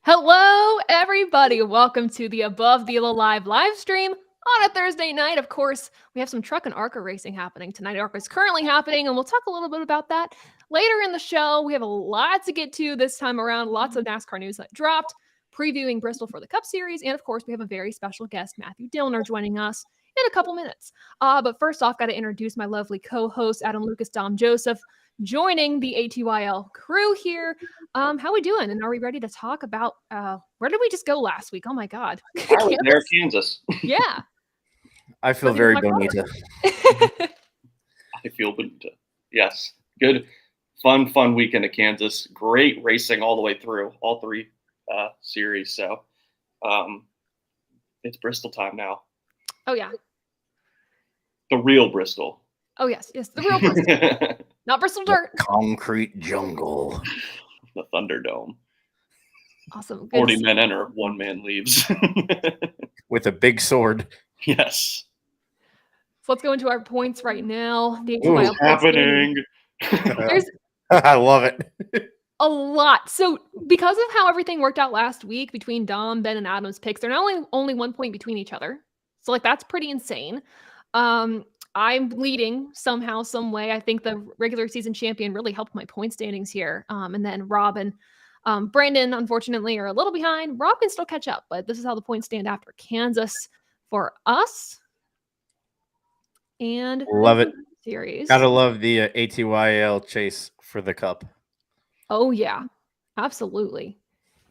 Hello, everybody. Welcome to the Above the Live live stream on a Thursday night. Of course, we have some truck and ARCA racing happening tonight. ARCA is currently happening, and we'll talk a little bit about that later in the show. We have a lot to get to this time around. Lots of NASCAR news that dropped, previewing Bristol for the Cup Series, and of course, we have a very special guest, Matthew Dillner, joining us in a couple minutes. But first off, got to introduce my lovely co-host, Adam Lucas, Dom Joseph, joining the ATYL crew here. How we doing? And are we ready to talk about where did we just go last week? Oh my God. I was there, Kansas. Yeah. I feel very bonita. I feel bonita. Yes. Good, fun weekend at Kansas. Great racing all the way through, all three series. So it's Bristol time now. Oh, yeah. The real Bristol. Oh, yes. Yes, the real Bristol. Not Bristol dirt. Concrete jungle. The Thunderdome. Awesome. 40 men enter, 1 man leaves. With a big sword. Yes. So let's go into our points right now. The What's happening? There's I love it. a lot. So because of how everything worked out last week between Dom, Ben, and Adam's picks, they're now only 1 point between each other. So that's pretty insane. I'm leading somehow, some way. I think the regular season champion really helped my point standings here. And then Rob and Brandon, unfortunately, are a little behind. Rob can still catch up, but this is how the points stand after Kansas for us. And love it. Series. Gotta love the ATYL chase for the cup. Oh, yeah. Absolutely.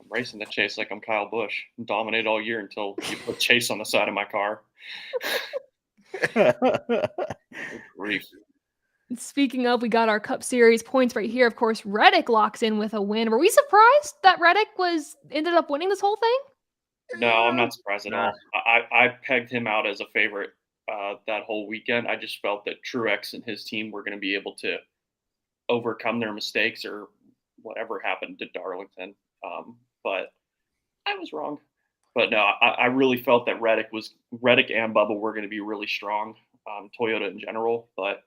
I'm racing the chase like I'm Kyle Busch. Dominate all year until you put Chase on the side of my car. Grief. Speaking of, we got our Cup Series points right here. Of course, Reddick locks in with a win. Were we surprised that Reddick ended up winning this whole thing? No, I'm not surprised at all. I pegged him out as a favorite that whole weekend. I just felt that Truex and his team were going to be able to overcome their mistakes or whatever happened to Darlington. But I was wrong. But no, I really felt that Reddick and Bubba were going to be really strong, Toyota in general. But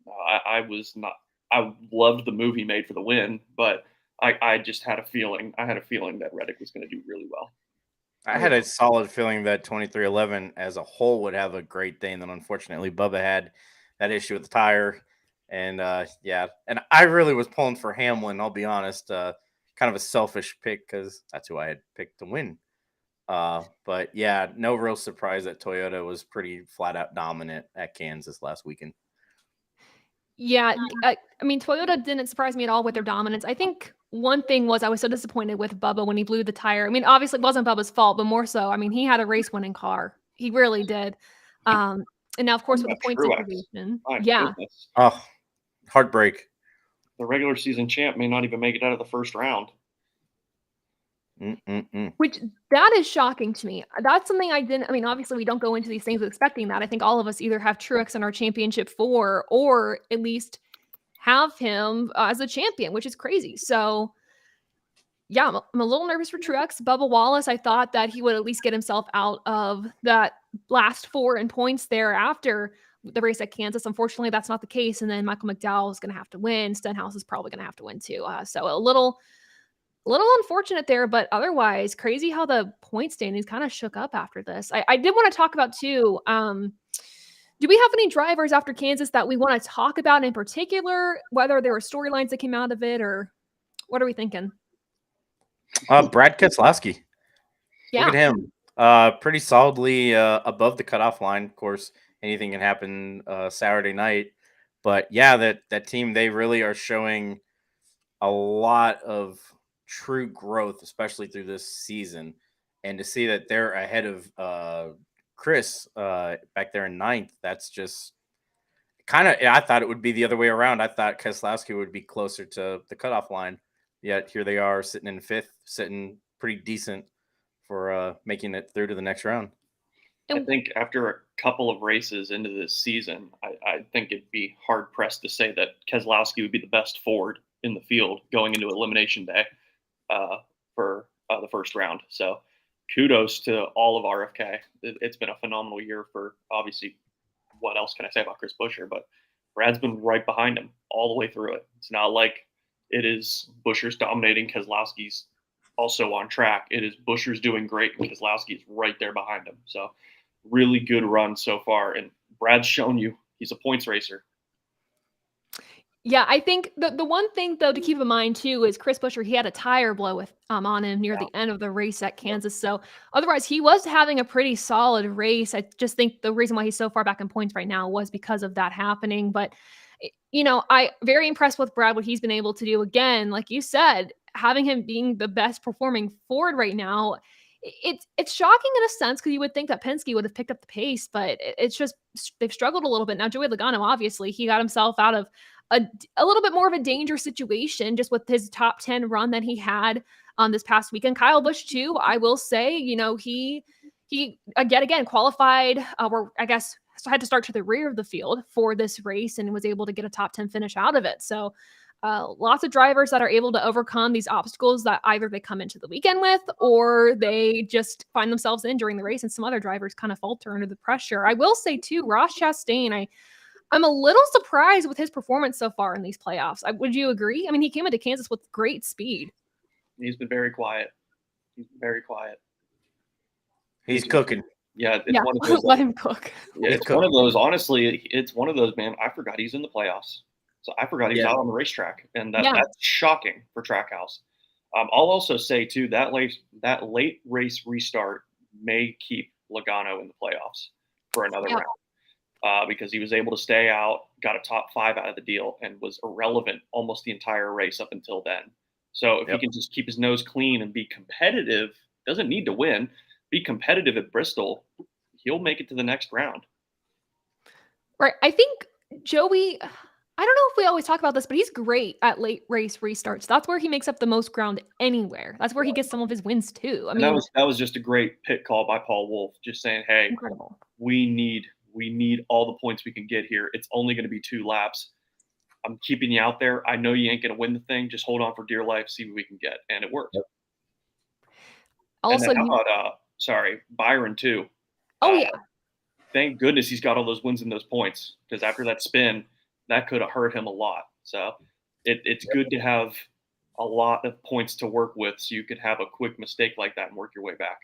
I was not. I loved the move he made for the win, but I just had a feeling. I had a feeling that Reddick was going to do really well. I had a solid feeling that 2311 as a whole would have a great day, and then unfortunately Bubba had that issue with the tire. And and I really was pulling for Hamlin, I'll be honest. Kind of a selfish pick because that's who I had picked to win. But yeah, no real surprise that Toyota was pretty flat out dominant at Kansas last weekend. Yeah, I mean, Toyota didn't surprise me at all with their dominance. I think one thing was I was so disappointed with Bubba when he blew the tire. I mean, obviously it wasn't Bubba's fault, but more so, I mean, he had a race-winning car. He really did. And now, of course, with the point situation. Yeah. Goodness. Oh, heartbreak. The regular season champ may not even make it out of the first round. Which that is shocking to me. That's something I mean, obviously we don't go into these things expecting that. I think all of us either have Truex in our championship 4 or at least have him as a champion, which is crazy. So yeah, I'm a little nervous for Truex. Bubba Wallace, I thought that he would at least get himself out of that last 4 in points there after the race at Kansas. Unfortunately, that's not the case. And then Michael McDowell is going to have to win. Stenhouse is probably going to have to win too. So a little unfortunate there, but otherwise crazy how the point standings kind of shook up after this. I did want to talk about too. Do we have any drivers after Kansas that we want to talk about in particular, whether there were storylines that came out of it or what are we thinking? Brad Keselowski. Yeah. Look at him. Pretty solidly above the cutoff line. Of course, anything can happen Saturday night. But yeah, that team, they really are showing a lot of true growth, especially through this season. And to see that they're ahead of Chris back there in 9th, that's just kind of, I thought it would be the other way around. I thought Keselowski would be closer to the cutoff line. Yet here they are sitting in 5th, sitting pretty decent for making it through to the next round. I think after a couple of races into this season, I think it'd be hard-pressed to say that Keselowski would be the best Ford in the field going into Elimination Day for the first round. So kudos to all of RFK. It's been a phenomenal year for, obviously, what else can I say about Chris Buescher? But Brad's been right behind him all the way through it. It's not like it is Buescher's dominating, Keselowski's also on track, it is Buescher's doing great and Keselowski is right there behind him. So really good run so far. And Brad's shown you he's a points racer. Yeah, I think the one thing though to keep in mind too is Chris Buescher, he had a tire blow with on him near the end of the race at Kansas. So otherwise he was having a pretty solid race. I just think the reason why he's so far back in points right now was because of that happening. But I very impressed with Brad what he's been able to do again, like you said, having him being the best performing Ford right now. It's shocking in a sense because you would think that Penske would have picked up the pace, but it's just they've struggled a little bit now. Joey Logano, obviously, he got himself out of a little bit more of a danger situation just with his top 10 run that he had this past weekend. Kyle Busch too, I will say, he again qualified or I guess had to start to the rear of the field for this race and was able to get a top 10 finish out of it. So lots of drivers that are able to overcome these obstacles that either they come into the weekend with or they just find themselves in during the race, and some other drivers kind of falter under the pressure. I will say too, Ross Chastain, I'm a little surprised with his performance so far in these playoffs. Would you agree? I mean, he came into Kansas with great speed. He's been very quiet. He's cooking. Yeah, it's one of those. Let him cook. Yeah, it's one of those. Honestly, it's one of those. Man, I forgot he's in the playoffs. So I forgot he's out on the racetrack, and that's shocking for Trackhouse. I'll also say too that late race restart may keep Logano in the playoffs for another round because he was able to stay out, got a top 5 out of the deal, and was irrelevant almost the entire race up until then. So if he can just keep his nose clean and be competitive, doesn't need to win, be competitive at Bristol, he'll make it to the next round. Right. I think Joey, I don't know if we always talk about this, but he's great at late race restarts. That's where he makes up the most ground anywhere. That's where he gets some of his wins too. I mean, that was just a great pit call by Paul Wolf, just saying, hey, incredible. We need all the points we can get here. It's only going to be 2 laps. I'm keeping you out there. I know you ain't going to win the thing. Just hold on for dear life, see what we can get. And it worked. Yep. Also, and then how about, Byron too. Oh, yeah. Thank goodness he's got all those wins and those points, because after that spin, that could have hurt him a lot. So it's good to have a lot of points to work with so you could have a quick mistake like that and work your way back.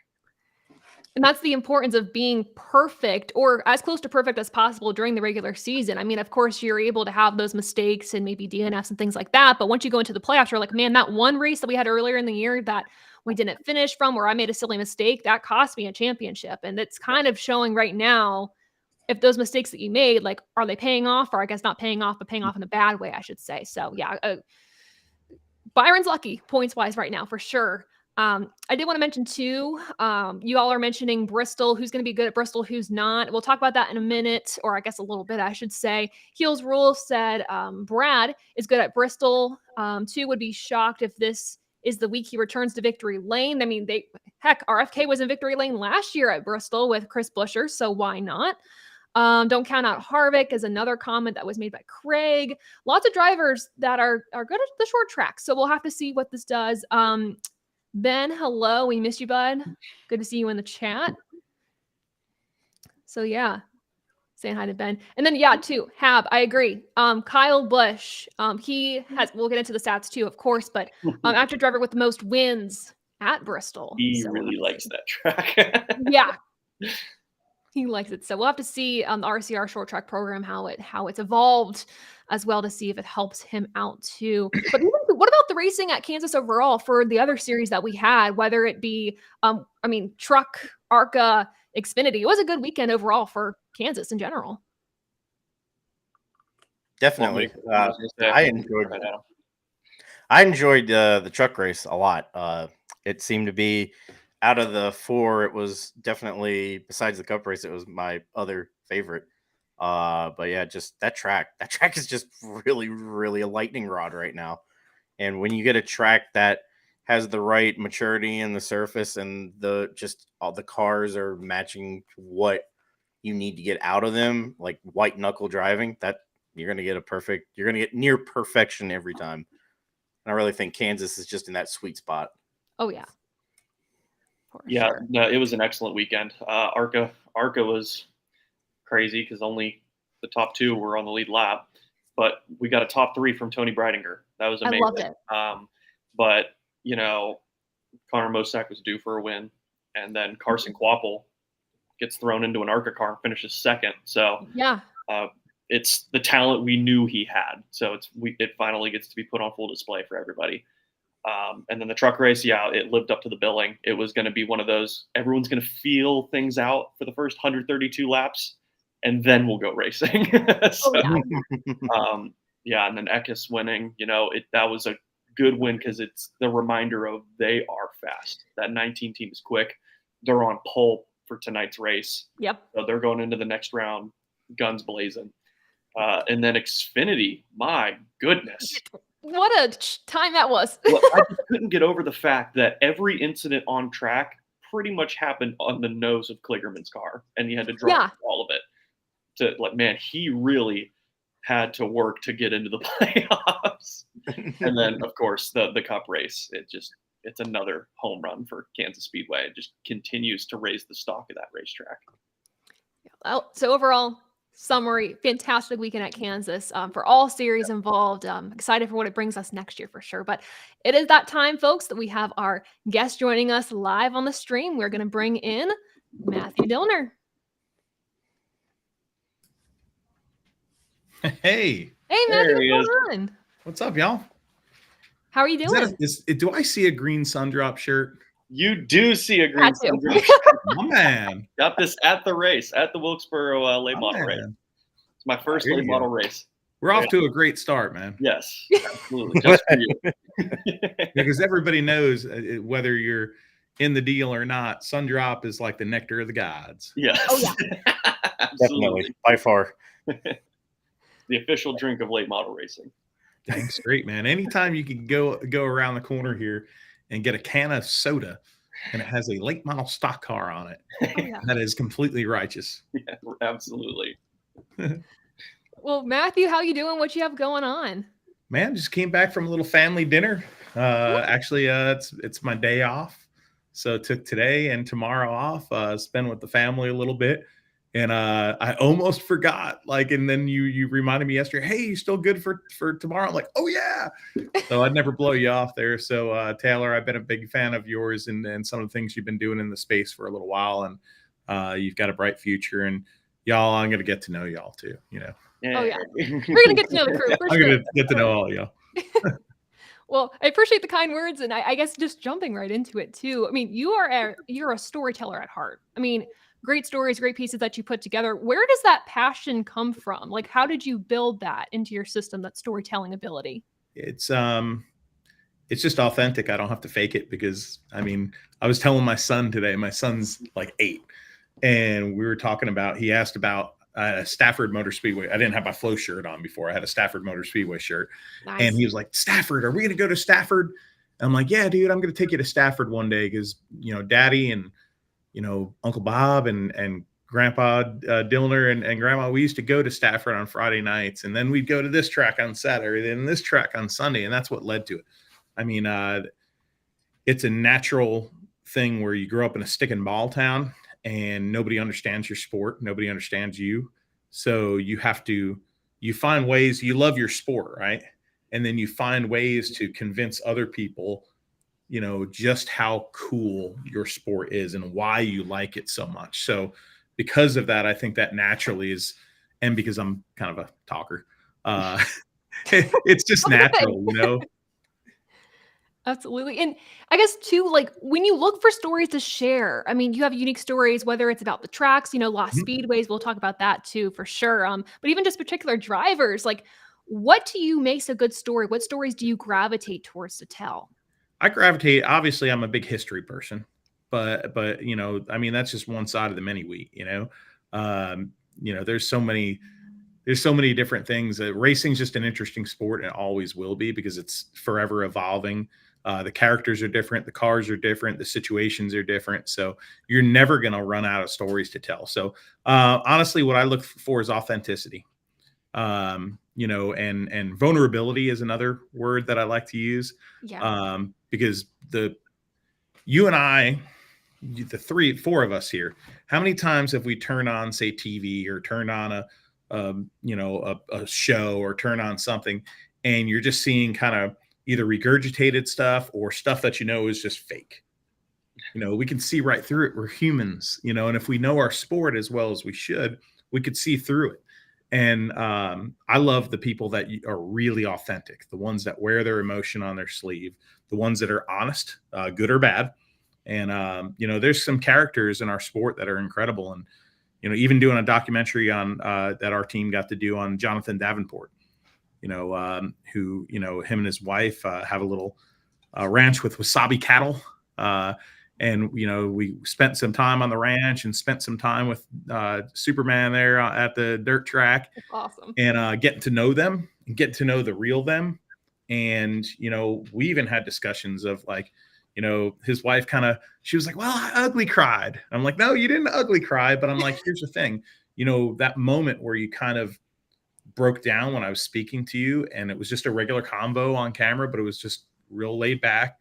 And that's the importance of being perfect or as close to perfect as possible during the regular season. I mean, of course, you're able to have those mistakes and maybe DNFs and things like that. But once you go into the playoffs, you're like, man, that one race that we had earlier in the year that we didn't finish from, where I made a silly mistake, that cost me a championship. And it's kind of showing right now if those mistakes that you made, like, are they paying off? Or I guess not paying off, but paying off in a bad way, I should say. So, yeah, Byron's lucky points-wise right now, for sure. I did want to mention too, you all are mentioning Bristol, who's going to be good at Bristol, who's not. We'll talk about that in a minute, or I guess a little bit, I should say. Heels Rule said Brad is good at Bristol. Too would be shocked if this is the week he returns to victory lane. I mean, RFK was in victory lane last year at Bristol with Chris Buescher, so why not? Don't count out Harvick is another comment that was made by Craig. Lots of drivers that are good at the short track, so we'll have to see what this does. Ben, hello. We missed you, bud. Good to see you in the chat. So, yeah. Saying hi to Ben. And then, too, Hab, I agree. Kyle Busch, we'll get into the stats, too, of course, but active driver with the most wins at Bristol. He really likes that track. Yeah. He likes it. So we'll have to see on the RCR short track program how it's evolved as well to see if it helps him out too. But what about the racing at Kansas overall for the other series that we had, whether it be, Truck, ARCA, Xfinity? It was a good weekend overall for Kansas in general. Definitely. I enjoyed the truck race a lot. It seemed to be, out of the 4, it was definitely, besides the Cup race, it was my other favorite. But yeah, just that track is just really, really a lightning rod right now. And when you get a track that has the right maturity in the surface and all the cars are matching what you need to get out of them, like white knuckle driving, that you're going to get near perfection every time. And I really think Kansas is just in that sweet spot. Oh yeah. Sure. No, it was an excellent weekend. ARCA was crazy because only the top 2 were on the lead lap, but we got a top 3 from Tony Breidinger. That was amazing. I loved it. But Connor Mosack was due for a win, and then Carson Quapple gets thrown into an ARCA car and finishes second. So Yeah. It's the talent we knew he had. So it finally gets to be put on full display for everybody. And then the truck race, yeah, it lived up to the billing. It was going to be one of those, everyone's going to feel things out for the first 132 laps, and then we'll go racing. So, yeah, and then Eckes winning, that was a good win because it's the reminder of they are fast. That 19 team is quick. They're on pole for tonight's race. Yep. So they're going into the next round, guns blazing. And then Xfinity, my goodness. What a time that was. Well, I just couldn't get over the fact that every incident on track pretty much happened on the nose of Kligerman's car, and he had to drive all of it. Man, he really had to work to get into the playoffs. And then, of course, the Cup race. It's another home run for Kansas Speedway. It just continues to raise the stock of that racetrack. Well, so overall, summary, fantastic weekend at Kansas for all series involved. Excited for what it brings us next year for sure. But it is that time, folks, that we have our guest joining us live on the stream. We're going to bring in Matthew Dillner. Hey. Hey, Matthew, what's going on? What's up, y'all? How are you doing? Do I see a green Sundrop shirt? You do see a green Sundrop shirt. My man. Got this at the race, at the Wilkesboro late model race. It's my first late model race. We're off to a great start, man. Yes, absolutely. Just for you. Because everybody knows whether you're in the deal or not, Sundrop is like the nectar of the gods. Yes. Oh, yeah. Definitely, by far. The official drink of late model racing. Thanks, great, man. Anytime you can go around the corner here and get a can of soda and it has a late model stock car on it, that is completely righteous. Yeah, absolutely. Well, Matthew, how you doing? What you have going on? Man, just came back from a little family dinner. Actually, it's my day off. So took today and tomorrow off, spend with the family a little bit. And I almost forgot, and then you reminded me yesterday, hey, you still good for tomorrow? I'm like, oh yeah. So I'd never blow you off there. So Taylor, I've been a big fan of yours and some of the things you've been doing in the space for a little while, and you've got a bright future. And y'all, I'm gonna get to know y'all too. Yeah. Oh yeah, we're gonna get to know the crew. I'm gonna get to know all y'all. Well, I appreciate the kind words, and I guess just jumping right into it too. I mean, you're a storyteller at heart. I mean, great stories, great pieces that you put together. Where does that passion come from? How did you build that into your system, that storytelling ability? It's just authentic. I don't have to fake it because, I was telling my son today, my son's like 8, and we were talking about, he asked about Stafford Motor Speedway. I didn't have my Flow shirt on before. I had a Stafford Motor Speedway shirt. Nice. And he was like, Stafford, are we going to go to Stafford? And I'm like, yeah, dude, I'm going to take you to Stafford one day because, Daddy and, Uncle Bob and Grandpa Dillner and Grandma, we used to go to Stafford on Friday nights, and then we'd go to this track on Saturday, then this track on Sunday, and that's what led to it. It's a natural thing where you grow up in a stick and ball town, and nobody understands your sport, nobody understands you, so you find ways. You love your sport, right? And then you find ways to convince other people just how cool your sport is and why you like it so much. So because of that, I think that naturally is, and because I'm kind of a talker, it's just natural, Absolutely. And I guess too, when you look for stories to share, you have unique stories, whether it's about the tracks, lost speedways, we'll talk about that too, for sure. But even just particular drivers, what to you makes a good story? What stories do you gravitate towards to tell? Obviously I'm a big history person, but that's just one side of the many wheat, there's so many different things. Racing's just an interesting sport, and it always will be because it's forever evolving. The characters are different, the cars are different, the situations are different. So you're never going to run out of stories to tell. So honestly, what I look for is authenticity. And vulnerability is another word that I like to use. Yeah. Because you and I, the 4 of us here, how many times have we turned on, say, TV or turned on a show or turn on something, and you're just seeing kind of either regurgitated stuff or stuff that is just fake. We can see right through it. We're humans, and if we know our sport as well as we should, we could see through it. And I love the people that are really authentic, the ones that wear their emotion on their sleeve, the ones that are honest, good or bad. And, there's some characters in our sport that are incredible. And, even doing a documentary on that our team got to do on Jonathan Davenport, who, him and his wife have a little ranch with wasabi cattle. And, we spent some time on the ranch and spent some time with Superman there at the dirt track. That's awesome. And getting to know them and getting to know the real them. And, we even had discussions of like, his wife she was like, well, I ugly cried. I'm like, no, you didn't ugly cry. But I'm like, here's the thing, that moment where you kind of broke down when I was speaking to you and it was just a regular convo on camera, but it was just real laid back.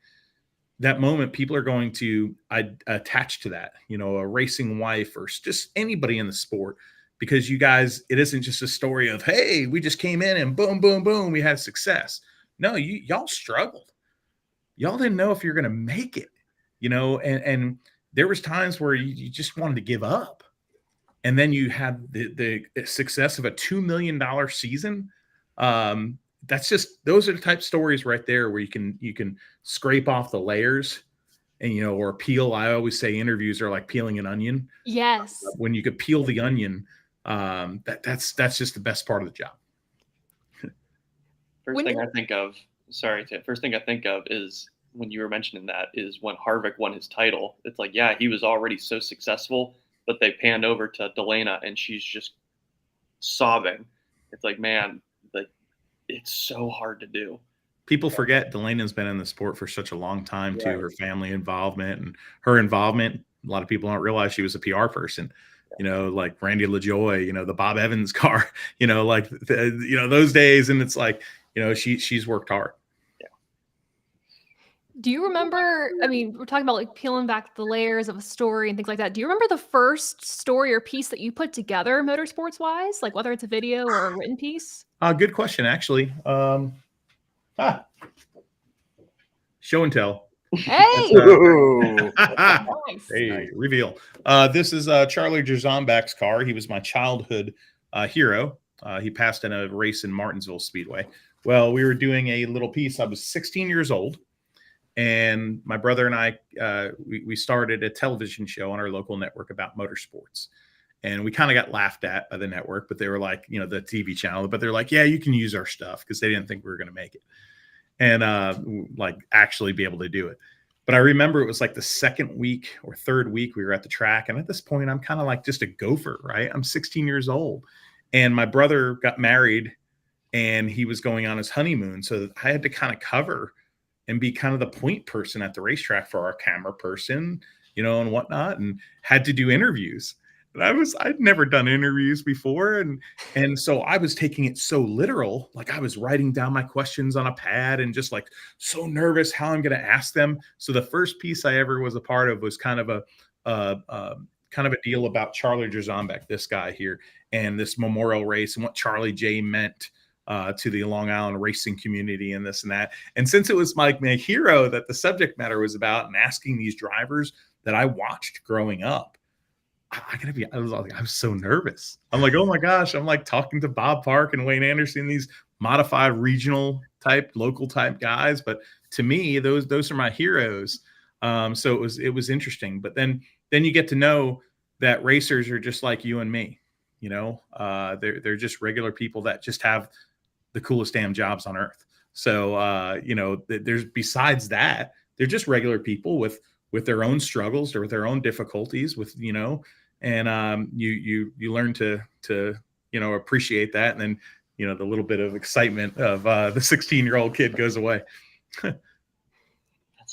That moment, people are going to attach to that, a racing wife or just anybody in the sport, because you guys, it isn't just a story of, hey, we just came in and boom, boom, boom, we had success. No, y'all struggled. Y'all didn't know if you're going to make it, and there was times where you just wanted to give up. And then you had the success of a $2 million season. Those are the type of stories right there where you can scrape off the layers and, or peel. I always say interviews are like peeling an onion. Yes. When you could peel the onion, that's just the best part of the job. First thing I think of is when you were mentioning that is when Harvick won his title. It's like, yeah, he was already so successful, but they panned over to Delana and she's just sobbing. It's like, man, it's so hard to do. People forget Delana's been in the sport for such a long time too. Right. Her family involvement and her involvement. A lot of people don't realize she was a PR person, like Randy LaJoy, the Bob Evans car, like those days. And it's like, she's worked hard. Yeah. Do you remember, we're talking about like peeling back the layers of a story and things like that. Do you remember the first story or piece that you put together motorsports wise, like whether it's a video or a written piece? Good question, actually. Show and tell. Hey! Nice. Hey, reveal. This is Charlie Jerzonbach's car. He was my childhood hero. He passed in a race in Martinsville Speedway. Well, we were doing a little piece. I was 16 years old, and my brother and I, we started a television show on our local network about motorsports. And we kind of got laughed at by the network, but they were like, the TV channel, but they're like, yeah, you can use our stuff, because they didn't think we were going to make it and like actually be able to do it. But I remember it was like the second week or third week we were at the track. And at this point, I'm kind of like just a gopher, right? I'm 16 years old. And my brother got married and he was going on his honeymoon. So I had to kind of cover and be kind of the point person at the racetrack for our camera person, and whatnot, and had to do interviews. I'd never done interviews before. And so I was taking it so literal, like I was writing down my questions on a pad and just like so nervous how I'm going to ask them. So the first piece I ever was a part of was kind of a deal about Charlie Jerzonbach, this guy here, and this memorial race and what Charlie J meant to the Long Island racing community and this and that. And since it was my hero that the subject matter was about and asking these drivers that I watched growing up, I was so nervous. I'm like, oh my gosh, I'm like talking to Bob Park and Wayne Anderson, these modified regional type, local type guys. But to me, those are my heroes. So it was interesting. But then you get to know that racers are just like you and me. They're just regular people that just have the coolest damn jobs on earth. So there's besides that, they're just regular people with their own struggles or with their own difficulties and you learn to appreciate that. And then, the little bit of excitement of the 16-year-old kid goes away.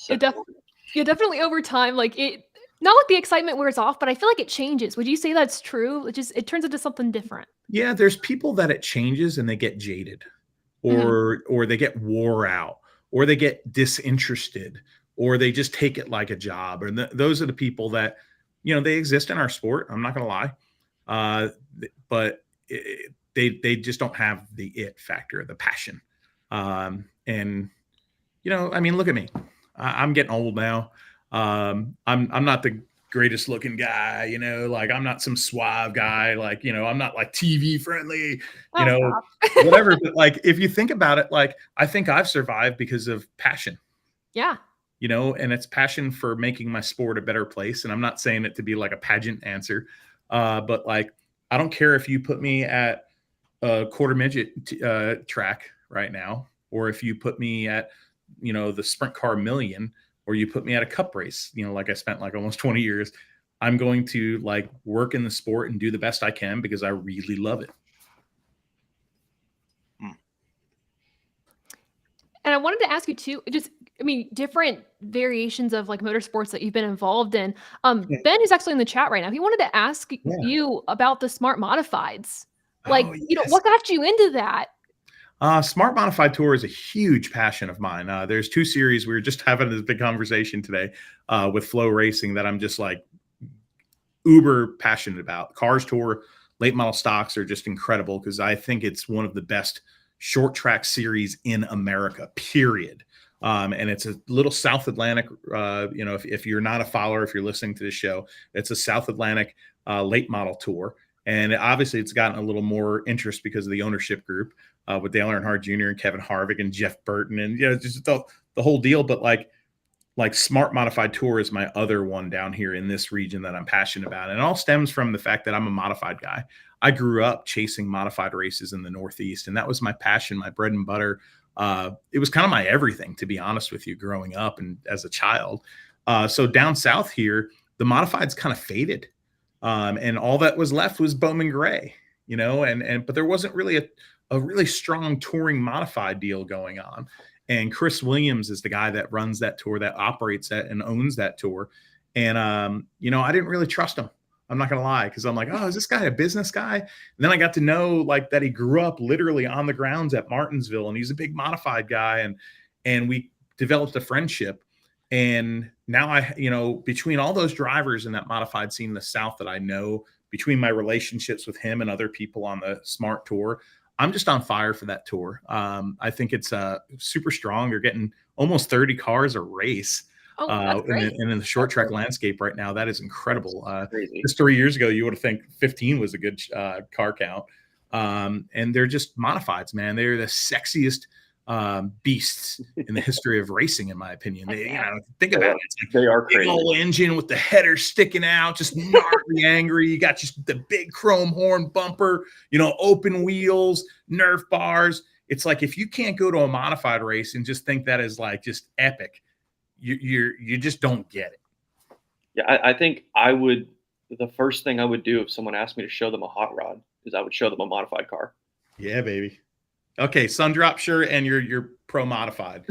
Definitely over time, like it, not like the excitement wears off, but I feel like it changes. Would you say that's true? It turns into something different. Yeah. There's people that it changes and they get jaded or they get wore out or they get disinterested or they just take it like a job. Or those are the people that, they exist in our sport. I'm not going to lie. But they just don't have the it factor, the passion. And I mean, look at me. I'm getting old now. I'm not the greatest looking guy, like I'm not some suave guy, like, I'm not like TV friendly, whatever. But like, if you think about it, like, I think I've survived because of passion. Yeah. And it's passion for making my sport a better place. And I'm not saying it to be like a pageant answer, but like, I don't care if you put me at a quarter midget track right now, or if you put me at, the sprint car million, or you put me at a cup race, like I spent like almost 20 years, I'm going to like work in the sport and do the best I can because I really love it. And I wanted to ask you too, different variations of like motorsports that you've been involved in. Ben is actually in the chat right now. He wanted to ask you about the smart modifieds. Like, what got you into that? Smart Modified Tour is a huge passion of mine. There's 2 series. We were just having this big conversation today with Flow Racing that I'm just like uber passionate about. Cars Tour, late model stocks are just incredible because I think it's one of the best short track series in America, period. And it's a little South Atlantic, if you're not a follower, if you're listening to the show, it's a South Atlantic late model tour. And obviously it's gotten a little more interest because of the ownership group with Dale Earnhardt Jr. and Kevin Harvick and Jeff Burton and, just the whole deal. But like Smart Modified Tour is my other one down here in this region that I'm passionate about. And it all stems from the fact that I'm a modified guy. I grew up chasing modified races in the Northeast, and that was my passion, my bread and butter. It was kind of my everything, to be honest with you, growing up and as a child. So down south here, the modifieds kind of faded. And all that was left was Bowman Gray, but there wasn't really a really strong touring modified deal going on. And Chris Williams is the guy that runs that tour, that operates that and owns that tour. And, I didn't really trust him. I'm not going to lie, because I'm like, oh, is this guy a business guy? And then I got to know like that he grew up literally on the grounds at Martinsville, and he's a big modified guy. And we developed a friendship. And now between all those drivers in that modified scene in the South that I know, between my relationships with him and other people on the Smart Tour, I'm just on fire for that tour. I think it's super strong. You're getting almost 30 cars a race. In the short track landscape right now. That is incredible. Just 3 years ago, you would have think 15 was a good car count. And they're just modifieds, man. They're the sexiest beasts in the history of racing, in my opinion. They, think about it. It's like they are big crazy. old engine with the header sticking out, just gnarly angry. You got just the big chrome horn bumper, open wheels, Nerf bars. It's like, if you can't go to a modified race and just think that is like just epic, you just don't get it. Yeah, I think the first thing I would do if someone asked me to show them a hot rod is I would show them a modified car. Yeah, baby. Okay, Sundrop shirt and you're pro modified.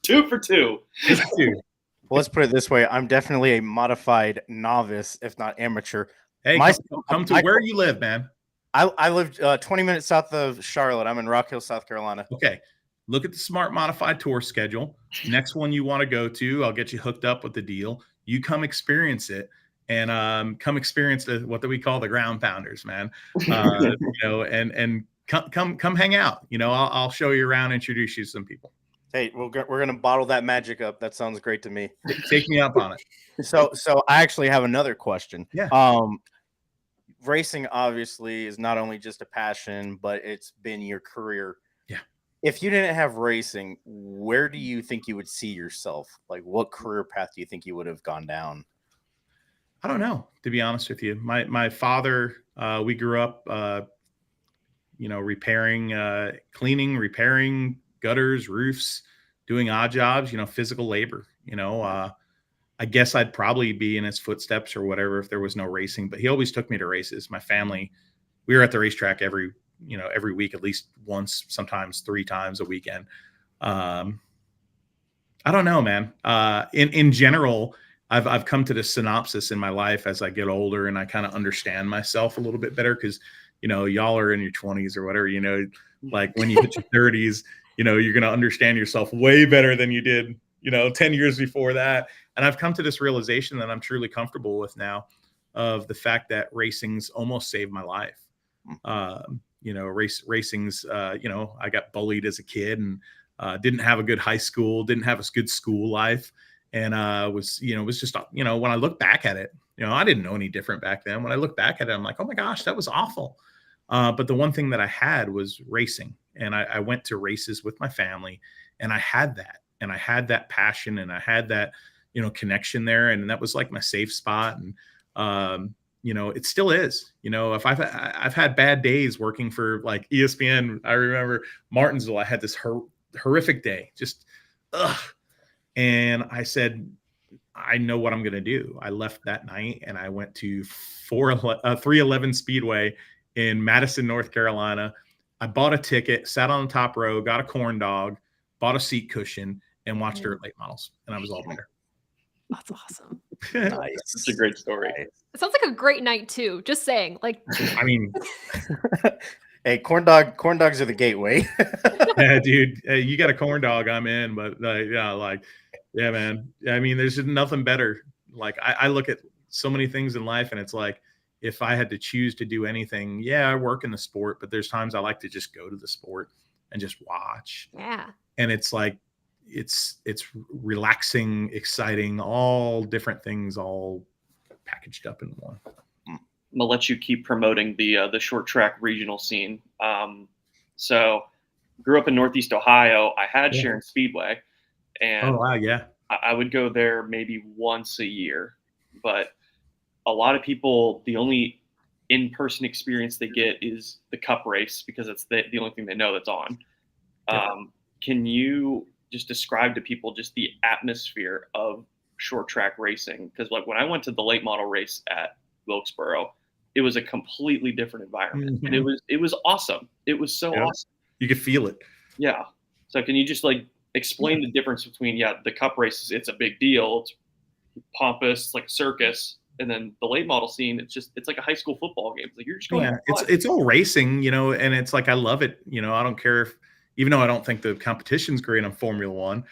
2 for 2. Well, let's put it this way. I'm definitely a modified novice, if not amateur. Hey, come to where you live, man. I live 20 minutes south of Charlotte. I'm in Rock Hill, South Carolina. Okay. Look at the Smart Modified Tour schedule. Next one you want to go to, I'll get you hooked up with the deal. You come experience it, and come experience what we call the ground pounders, man. And come hang out. I'll show you around, introduce you to some people. Hey, we're gonna bottle that magic up. That sounds great to me. Take me up on it. So I actually have another question. Yeah. Racing obviously is not only just a passion, but it's been your career. Yeah. If you didn't have racing, where do you think you would see yourself? Like, what career path do you think you would have gone down? I don't know, to be honest with you. My father, we grew up, cleaning, repairing gutters, roofs, doing odd jobs, physical labor. I guess I'd probably be in his footsteps or whatever if there was no racing, but he always took me to races. My family, we were at the racetrack every week, at least once, sometimes 3 times a weekend. I don't know, man. In general, I've come to this synopsis in my life as I get older and I kind of understand myself a little bit better because, y'all are in your 20s or whatever, like when you hit your 30s, you're going to understand yourself way better than you did, 10 years before that. And I've come to this realization that I'm truly comfortable with now of the fact that racing's almost saved my life. Racing's, I got bullied as a kid and didn't have a good high school, didn't have a good school life. And was just, when I look back at it, I didn't know any different back then. When I look back at it, I'm like, oh my gosh, that was awful. But the one thing that I had was racing. And I went to races with my family, and I had that. And I had that passion, and I had that, connection there. And that was like my safe spot. And, it still is. If I've had bad days working for like ESPN. I remember Martinsville, I had this horrific day, just ugh. And I said, I know what I'm going to do. I left that night and I went to 311 Speedway in Madison, North Carolina. I bought a ticket, sat on the top row, got a corn dog, bought a seat cushion, and watched dirt late models. And I was all there. That's awesome. Nice. It's a great story. It sounds like a great night too. Just saying, like, I mean, hey, corn dogs are the gateway. yeah, dude, you got a corn dog, I'm in. But yeah, man. I mean, there's nothing better. Like I look at so many things in life, and it's like, if I had to choose to do anything, yeah, I work in the sport, but there's times I like to just go to the sport and just watch. Yeah. And it's like, it's relaxing, exciting, all different things, all packaged up in one. I'm gonna let you keep promoting the short track regional scene. So grew up in Northeast Ohio. I had Sharon Speedway, and oh wow, yeah, I would go there maybe once a year. But a lot of people, the only in-person experience they get is the Cup race, because it's the only thing they know that's on. Can you just describe to people just the atmosphere of short track racing? Because like when I went to the late model race at Wilkesboro, it was a completely different environment. Mm-hmm. And it was awesome. It was so awesome. You could feel it. Yeah. So can you just like explain the difference between, the Cup races, it's a big deal, it's pompous, it's like a circus, and then the late model scene, it's like a high school football game. It's like you're just going. Yeah, it's all racing, and it's like I love it. I don't care if, even though I don't think the competition's great on Formula One,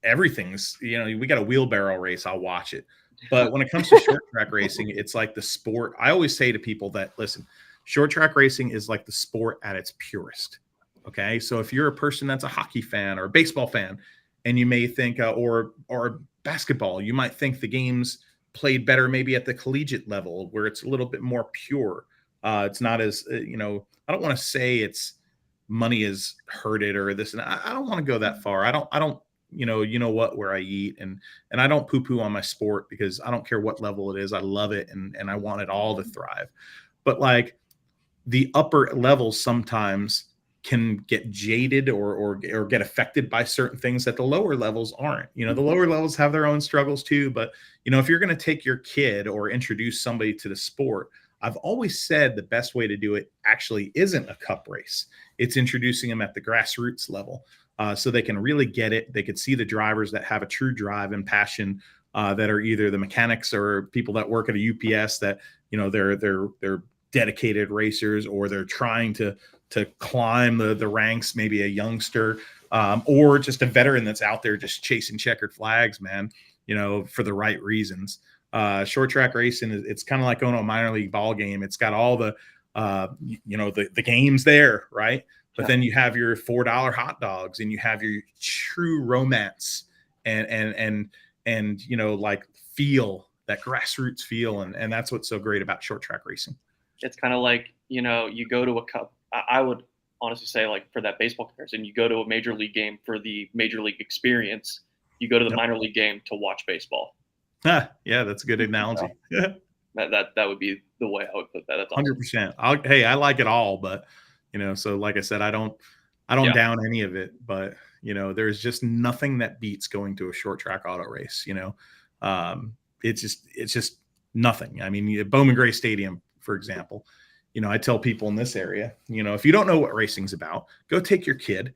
everything's, we got a wheelbarrow race, I'll watch it. But when it comes to short track racing, it's like the sport. I always say to people that, listen, short track racing is like the sport at its purest. Okay, so if you're a person that's a hockey fan or a baseball fan, and you may think, or basketball, you might think the game's played better maybe at the collegiate level, where it's a little bit more pure. It's not as, I don't want to say it's money is hurted or this, and I don't want to go that far. I don't, where I eat, and I don't poo-poo on my sport, because I don't care what level it is. I love it, and I want it all to thrive. But like the upper levels sometimes can get jaded or get affected by certain things that the lower levels aren't. The lower levels have their own struggles too. But, if you're going to take your kid or introduce somebody to the sport, I've always said the best way to do it actually isn't a cup race. It's introducing them at the grassroots level, so they can really get it. They could see the drivers that have a true drive and passion, that are either the mechanics or people that work at a UPS that, they're dedicated racers, or they're trying to climb the ranks, maybe a youngster, or just a veteran that's out there just chasing checkered flags, man, for the right reasons. Short track racing, it's kind of like going to a minor league ball game. It's got all the, the games there, right? But then you have your $4 hot dogs, and you have your true romance and like feel, that grassroots feel. And that's what's so great about short track racing. It's kind of like, you go to a cup. I would honestly say, like, for that baseball comparison, you go to a major league game for the major league experience. You go to the minor league game to watch baseball. Yeah, that's a good analogy. Yeah. That would be the way I would put that. That's awesome. 100%. Hey, I like it all, but so like I said, I don't down any of it, but there's just nothing that beats going to a short track auto race. It's just nothing. I mean, Bowman Gray Stadium, for example, I tell people in this area, if you don't know what racing's about, go take your kid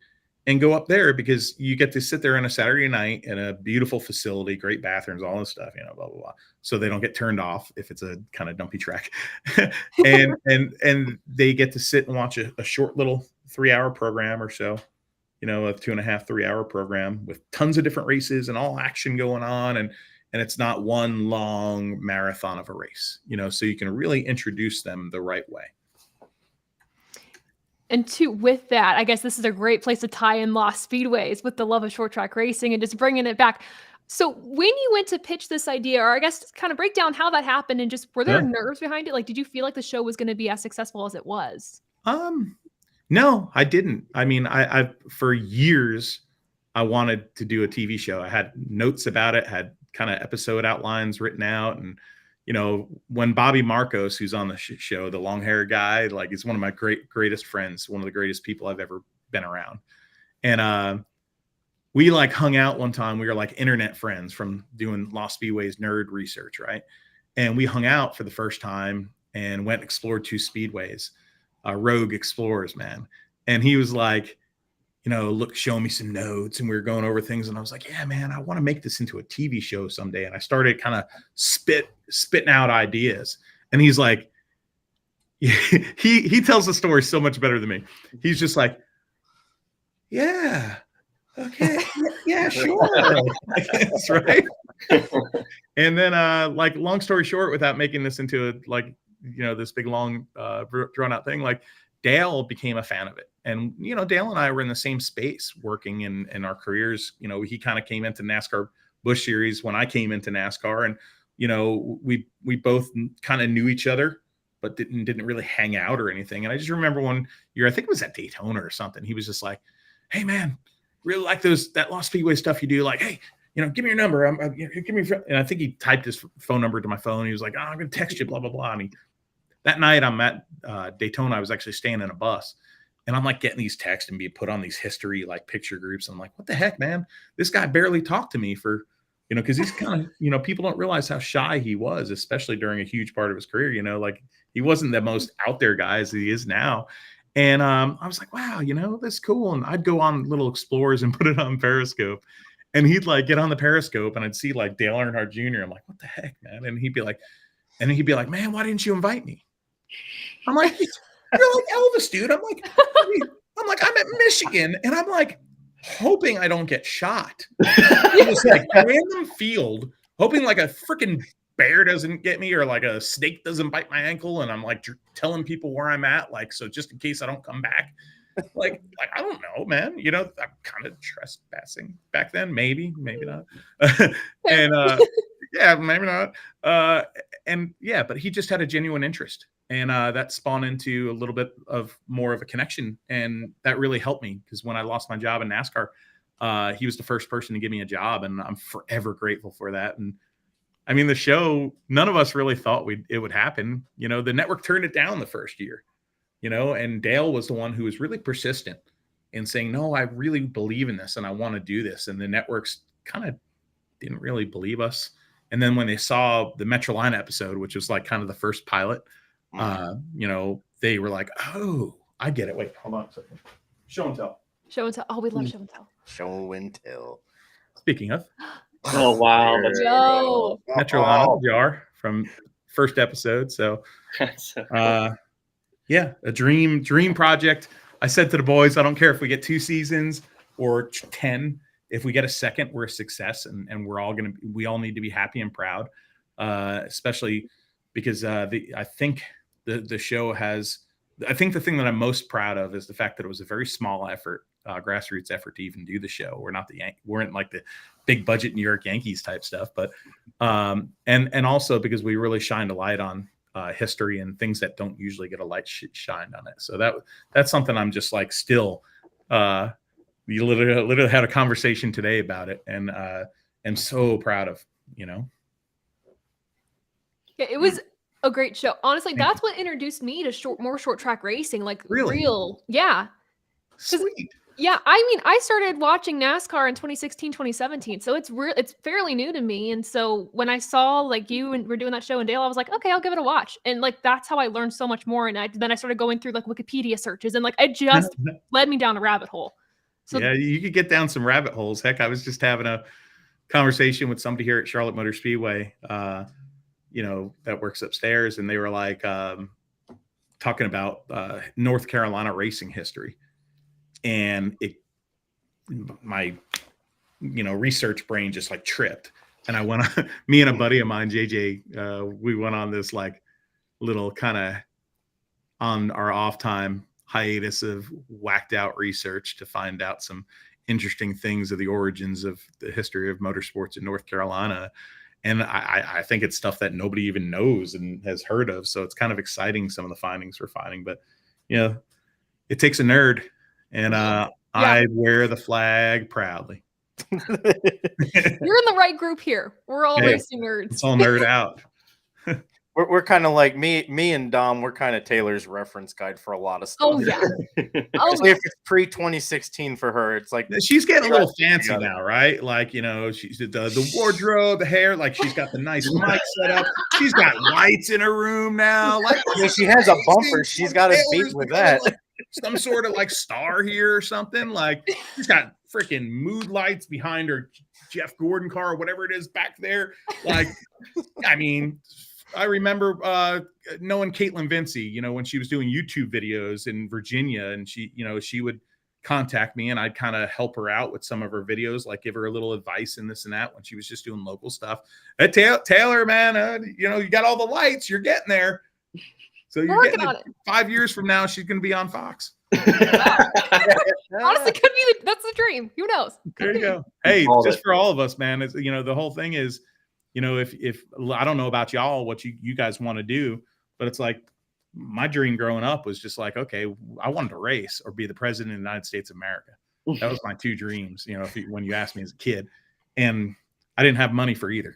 and go up there, because you get to sit there on a Saturday night in a beautiful facility, great bathrooms, all this stuff, blah, blah, blah. So they don't get turned off if it's a kind of dumpy track. and they get to sit and watch a short little 3-hour program or so, a 2.5, 3-hour program with tons of different races and all action going on. And it's not one long marathon of a race, so you can really introduce them the right way. And two, with that, I guess this is a great place to tie in Lost Speedways with the love of short track racing and just bringing it back. So when you went to pitch this idea, or I guess kind of break down how that happened and just were there nerves behind it? Like, did you feel like the show was going to be as successful as it was? No, I didn't. I mean, I for years, I wanted to do a TV show. I had notes about it, had kind of episode outlines written out. And, you know, when Bobby Marcos, who's on the show, the long hair guy, like he's one of my greatest friends, one of the greatest people I've ever been around. And we like hung out one time. We were like internet friends from doing Lost Speedways nerd research, right? And we hung out for the first time and went and explored 2 speedways, Rogue Explorers, man. And he was like, you know, look, show me some notes. And we were going over things. And I was like, yeah, man, I want to make this into a TV show someday. And I started kind of spitting out ideas. And he's like, he tells the story so much better than me. He's just like, yeah, okay, yeah, sure. I guess, right? And then, like, long story short, without making this into a, like, you know, this big, long, drawn out thing, like, Dale became a fan of it. And, you know, Dale and I were in the same space working in our careers. You know, he kind of came into NASCAR Busch Series when I came into NASCAR. And, you know, we both kind of knew each other, but didn't really hang out or anything. And I just remember one year, I think it was at Daytona or something. He was just like, hey, man, really like that Lost Speedway stuff you do. Like, hey, you know, give me your number. Give me your, and I think he typed his phone number to my phone. He was like, oh, I'm going to text you, blah, blah, blah. And that night I'm at Daytona. I was actually staying in a bus. And I'm like getting these texts and being put on these history, like picture groups. I'm like, what the heck, man? This guy barely talked to me for, you know, because he's kind of, you know, people don't realize how shy he was, especially during a huge part of his career. You know, like he wasn't the most out there guy as he is now. And I was like, wow, you know, that's cool. And I'd go on little explorers and put it on Periscope. And he'd like get on the Periscope and I'd see like Dale Earnhardt Jr. I'm like, what the heck, man? And he'd be like, man, why didn't you invite me? I'm like, you're like Elvis, dude. I'm like, I'm at Michigan, and I'm like hoping I don't get shot. It was like random field, hoping like a freaking bear doesn't get me or like a snake doesn't bite my ankle, and I'm like telling people where I'm at, like, so just in case I don't come back. Like I don't know, man. You know, I'm kind of trespassing back then, maybe not. And yeah, maybe not. And yeah, but he just had a genuine interest. And that spawned into a little bit of more of a connection. And that really helped me because when I lost my job in NASCAR, he was the first person to give me a job. And I'm forever grateful for that. And I mean, the show, none of us really thought it would happen. You know, the network turned it down the first year, you know, and Dale was the one who was really persistent in saying, no, I really believe in this and I want to do this. And the networks kind of didn't really believe us. And then when they saw the Metrolina episode, which was like kind of the first pilot, you know, they were like, oh, I get it. Wait, hold on a second. Show and tell. Show and tell. Oh, we love show and tell. Show and tell. Speaking of. Oh, wow. Yo. Metrolina jar from first episode. So, yeah, a dream project. I said to the boys, I don't care if we get 2 seasons or 10. If we get a second, we're a success. And we all need to be happy and proud, especially because I think the show has, I think the thing that I'm most proud of is the fact that it was a very small effort, grassroots effort to even do the show. We're in like the big budget New York Yankees type stuff, but and also because we really shined a light on history and things that don't usually get a light shined on it. So that's something I'm just like still. We literally had a conversation today about it, and am so proud of, you know. Yeah, it was a great show. Honestly, that's what introduced me to more short track racing, like real. Yeah. Sweet. Yeah, I mean, I started watching NASCAR in 2016, 2017, so it's fairly new to me. And so when I saw like you and we're doing that show in Dale, I was like, okay, I'll give it a watch. And like that's how I learned so much more. And then I started going through like Wikipedia searches, and like it just led me down a rabbit hole. So yeah, you could get down some rabbit holes. Heck, I was just having a conversation with somebody here at Charlotte Motor Speedway, you know, that works upstairs, and they were like talking about North Carolina racing history. And my, you know, research brain just like tripped. And I went on, me and a buddy of mine, JJ, we went on this like little kind of on our off time hiatus of whacked out research to find out some interesting things of the origins of the history of motorsports in North Carolina. And I think it's stuff that nobody even knows and has heard of. So it's kind of exciting, some of the findings we're finding. But, it takes a nerd. And I wear the flag proudly. You're in the right group here. We're all racing nerds. It's all nerd out. We're kind of like me and Dom. We're kind of Taylor's reference guide for a lot of stuff. Oh yeah. Especially if it's pre-2016 for her, it's like she's getting a little fancy now, right? Like she's the wardrobe, the hair. Like she's got the nice mic set up. She's got lights in her room now. Like she has a bumper. She's got a beat with that. Like some sort of like star here or something. Like she's got freaking mood lights behind her Jeff Gordon car or whatever it is back there. Like, I mean. I remember knowing Caitlin Vincey, when she was doing YouTube videos in Virginia, and she would contact me and I'd kind of help her out with some of her videos, like give her a little advice and this and that when she was just doing local stuff. Hey, Taylor, man, you got all the lights, you're getting there. So you're getting it. 5 years from now, she's going to be on Fox. Honestly, that's the dream. Who knows? There you go. Hey, just for all of us, man, it's, the whole thing is, if I don't know about y'all, what you guys want to do, but it's like my dream growing up was just like, okay, I wanted to race or be the president of the United States of America. That was my two dreams, when you asked me as a kid, and I didn't have money for either.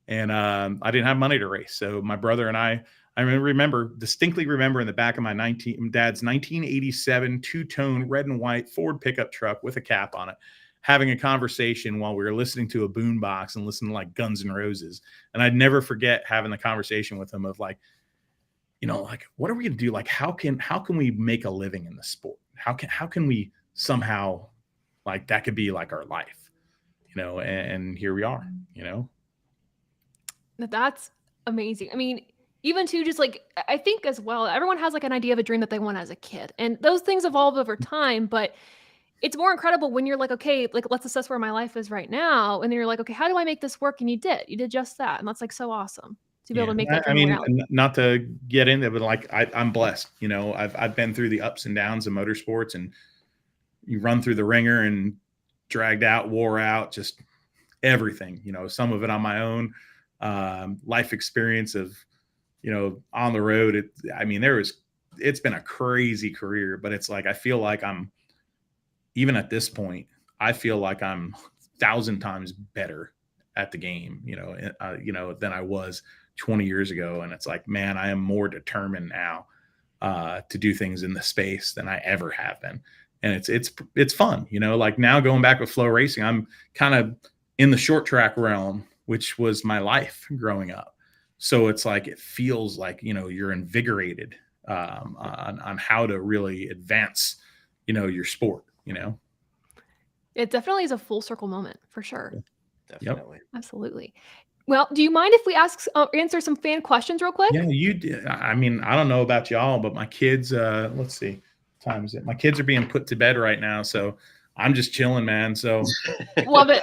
And I didn't have money to race. So my brother and I distinctly remember in the back of my dad's 1987 two-tone red and white Ford pickup truck with a cap on it, having a conversation while we were listening to a boombox and listening to like Guns N' Roses. And I'd never forget having the conversation with him of like, like, what are we going to do? Like, how can we make a living in the sport? How can we somehow, like, that could be like our life, and here we are, That's amazing. I mean, even too, just like, I think as well, everyone has like an idea of a dream that they want as a kid, and those things evolve over time, but it's more incredible when you're like, okay, like let's assess where my life is right now. And then you're like, okay, how do I make this work? And you did just that. And that's like so awesome to be able to make that. Not to get into it, but like I'm blessed. I've been through the ups and downs of motorsports, and you run through the ringer and dragged out, wore out, just everything, some of it on my own life experience of, on the road. It's been a crazy career, but it's like, I feel like even at this point, I feel like I'm 1,000 times better at the game, than I was 20 years ago. And it's like, man, I am more determined now to do things in the space than I ever have been. And it's fun, like now going back with Flow Racing, I'm kind of in the short track realm, which was my life growing up. So it's like, it feels like, you're invigorated on how to really advance, your sport. It definitely is a full circle moment for sure. Definitely. Yep. Absolutely. Well, do you mind if we answer some fan questions real quick? Yeah, you did. I mean, I don't know about y'all, but my kids, let's see, what time is it? My kids are being put to bed right now, so I'm just chilling, man. So love it.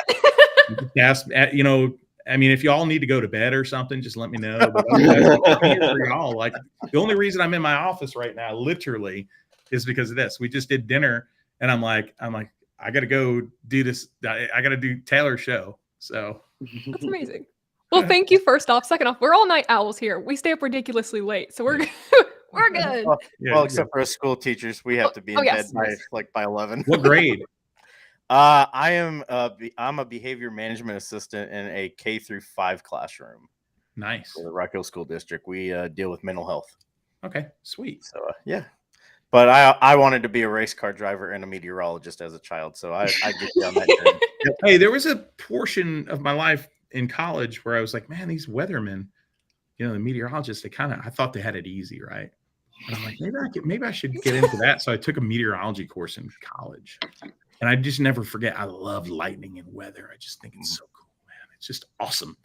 If y'all need to go to bed or something, just let me know. But I'm here for y'all. Like, the only reason I'm in my office right now, literally, is because of this. We just did dinner, and I'm like, I got to go do this. I got to do Taylor's show. So that's amazing. Well, thank you. First off, second off, we're all night owls here. We stay up ridiculously late, so we're we're good. Well, except for us school teachers, we have to be in bed by 11. What grade? I'm a behavior management assistant in a K-5 classroom. Nice. For the Rock Hill School District. We deal with mental health. Okay, sweet. So yeah. But I wanted to be a race car driver and a meteorologist as a child, so I get down that journey. Hey, there was a portion of my life in college where I was like, man, these weathermen, the meteorologists, I thought they had it easy, right? And I'm like, maybe I should get into that. So I took a meteorology course in college, and I just never forget. I love lightning and weather. I just think it's so cool, man. It's just awesome.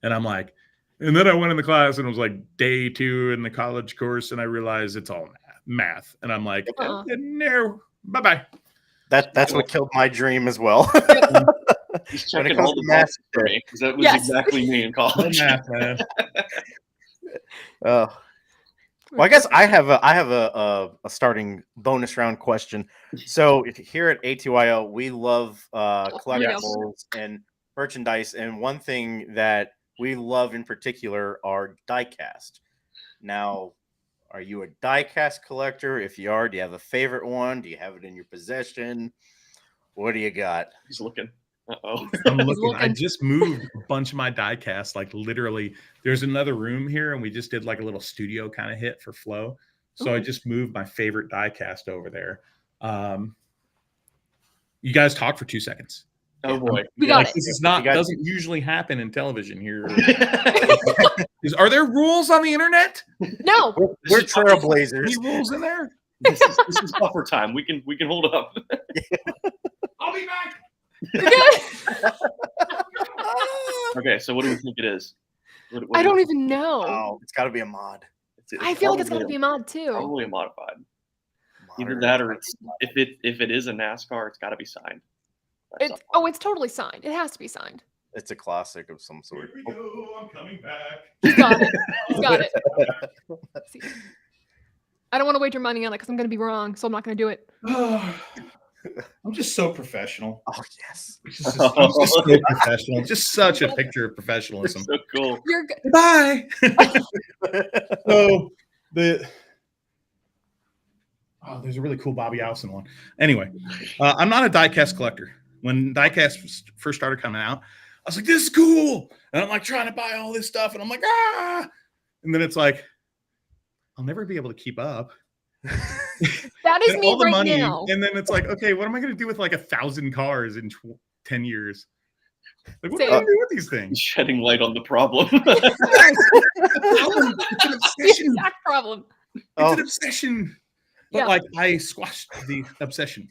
And I'm like, and then I went in the class, and it was like day 2 in the college course, and I realized it's all math. And I'm like, no, bye-bye. That's what killed my dream as well. He's checking all the math for me, because that was exactly me in college. Math, man. Well, I guess I have a starting bonus round question. So here at ATYL, we love collectibles and merchandise, and one thing that we love in particular are diecast. Now, are you a diecast collector? If you are, do you have a favorite one? Do you have it in your possession? What do you got? He's looking. Uh-oh. I'm looking. I just moved a bunch of my diecast. Like literally, there's another room here, and we just did like a little studio kind of hit for flow. So I just moved my favorite diecast over there. You guys talk for 2 seconds. Oh boy, we got like, it. This is not doesn't usually happen in television here. Are there rules on the internet? No, We're trailblazers. Any rules in there? This is buffer time. We can hold up. I'll be back. Okay, so what do we think it is? What I don't even know. Oh, it's got to be a mod. I feel like it's got to be a mod too. Probably a modified. Either Modern. that, or if it is a NASCAR, it's got to be signed. It's totally signed. It has to be signed. It's a classic of some sort. Here we go. I'm coming back. He's got it. He's got it. Let's see. I don't want to wager money on it because I'm going to be wrong, so I'm not going to do it. I'm just so professional. Oh yes. I'm just so professional. Just such a picture of professionalism. So cool. You're good. Bye. So there's a really cool Bobby Allison one. Anyway, I'm not a diecast collector. When diecast first started coming out, I was like, "This is cool," and I'm like trying to buy all this stuff, and I'm like, "Ah!" And then it's like, I'll never be able to keep up. That is me all the right money, now. and then it's like, okay, what am I going to do with like 1,000 cars in 10 years? Like, what am I Same. going to do with these things? Shedding light on the problem. It's an obsession. Exact problem. It's an obsession. But Yeah. like, I squashed the obsession.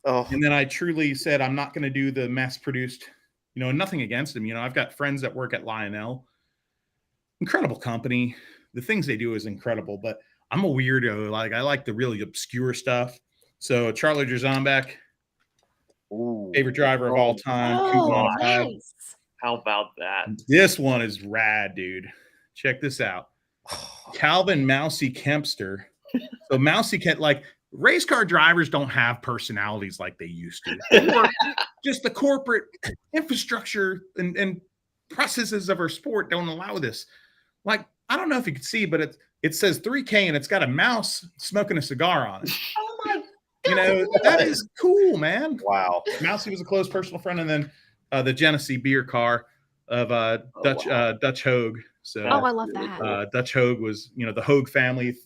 Oh, And then I truly said, I'm not going to do the mass-produced, and nothing against them. I've got friends that work at Lionel. Incredible company. The things they do is incredible, but I'm a weirdo. Like, I like the really obscure stuff. So Charlie Drzonbeck, favorite driver of all time. Oh, 215. nice. How about that? This one is rad, dude. Check this out. Calvin Mousy Kempster. So Mousy Kemp, like, race car drivers don't have personalities like they used to. Or just the corporate infrastructure and processes of our sport don't allow this. Like, I don't know if you can see, but it says 3K and it's got a mouse smoking a cigar on it. Oh my God. That is cool, man. wow. Mousy was a close personal friend, and then the Genesee beer car of Dutch Hogue. So Oh, I love that. Dutch Hogue was, the Hogue family,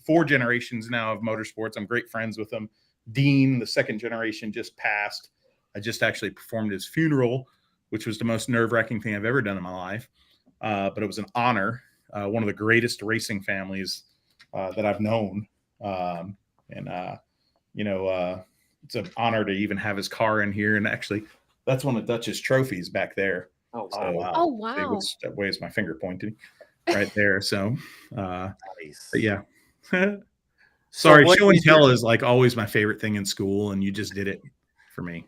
4 generations now of motorsports. I'm great friends with them. Dean, the 2nd generation, just passed. I just actually performed his funeral, which was the most nerve-wracking thing I've ever done in my life. But it was an honor. One of the greatest racing families that I've known. It's an honor to even have his car in here. And actually, that's one of Dutch's trophies back there. Oh, So, wow. Oh, wow. That way is my finger pointing right there. So, Nice. but yeah. Sorry, what show and is your- tell is like always my favorite thing in school, and you just did it for me.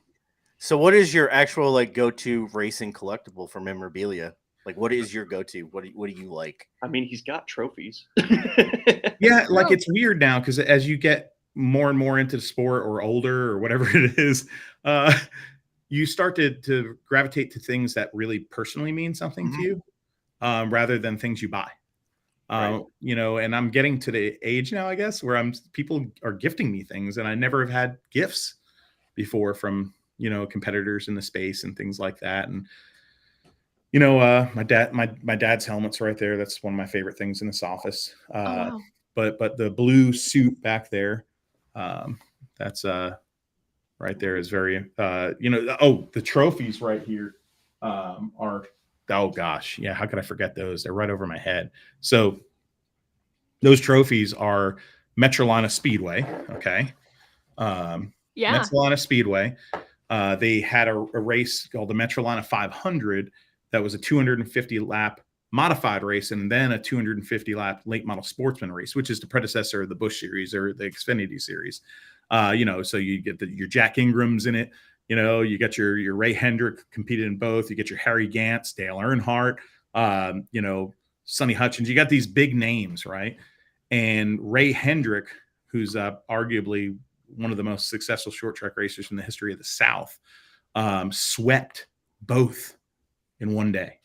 So what is your actual like go-to racing collectible for memorabilia? Like, what is your go-to? What do you like? I mean, he's got trophies. Yeah, like Oh. it's weird now because as you get more and more into the sport or older or whatever it is, you start to gravitate to things that really personally mean something to you, rather than things you buy. Right. And I'm getting to the age now, I guess, where people are gifting me things, and I never have had gifts before from competitors in the space and things like that. And my dad's helmet's right there. That's one of my favorite things in this office. Wow. But the blue suit back there, that's right there is very the trophies right here are, oh gosh, yeah, how could I forget those? They're right over my head. So those trophies are Metrolina Speedway. Okay. Yeah. Metrolina Speedway. They had a race called the Metrolina 500 that was a 250 lap modified race, and then a 250 lap late model sportsman race, which is the predecessor of the Busch series or the Xfinity series. So you get your Jack Ingrams in it. You got your Ray Hendrick competed in both. You get your Harry Gantz, Dale Earnhardt, Sonny Hutchins. You got these big names, right? And Ray Hendrick, who's arguably one of the most successful short track racers in the history of the South, swept both in one day.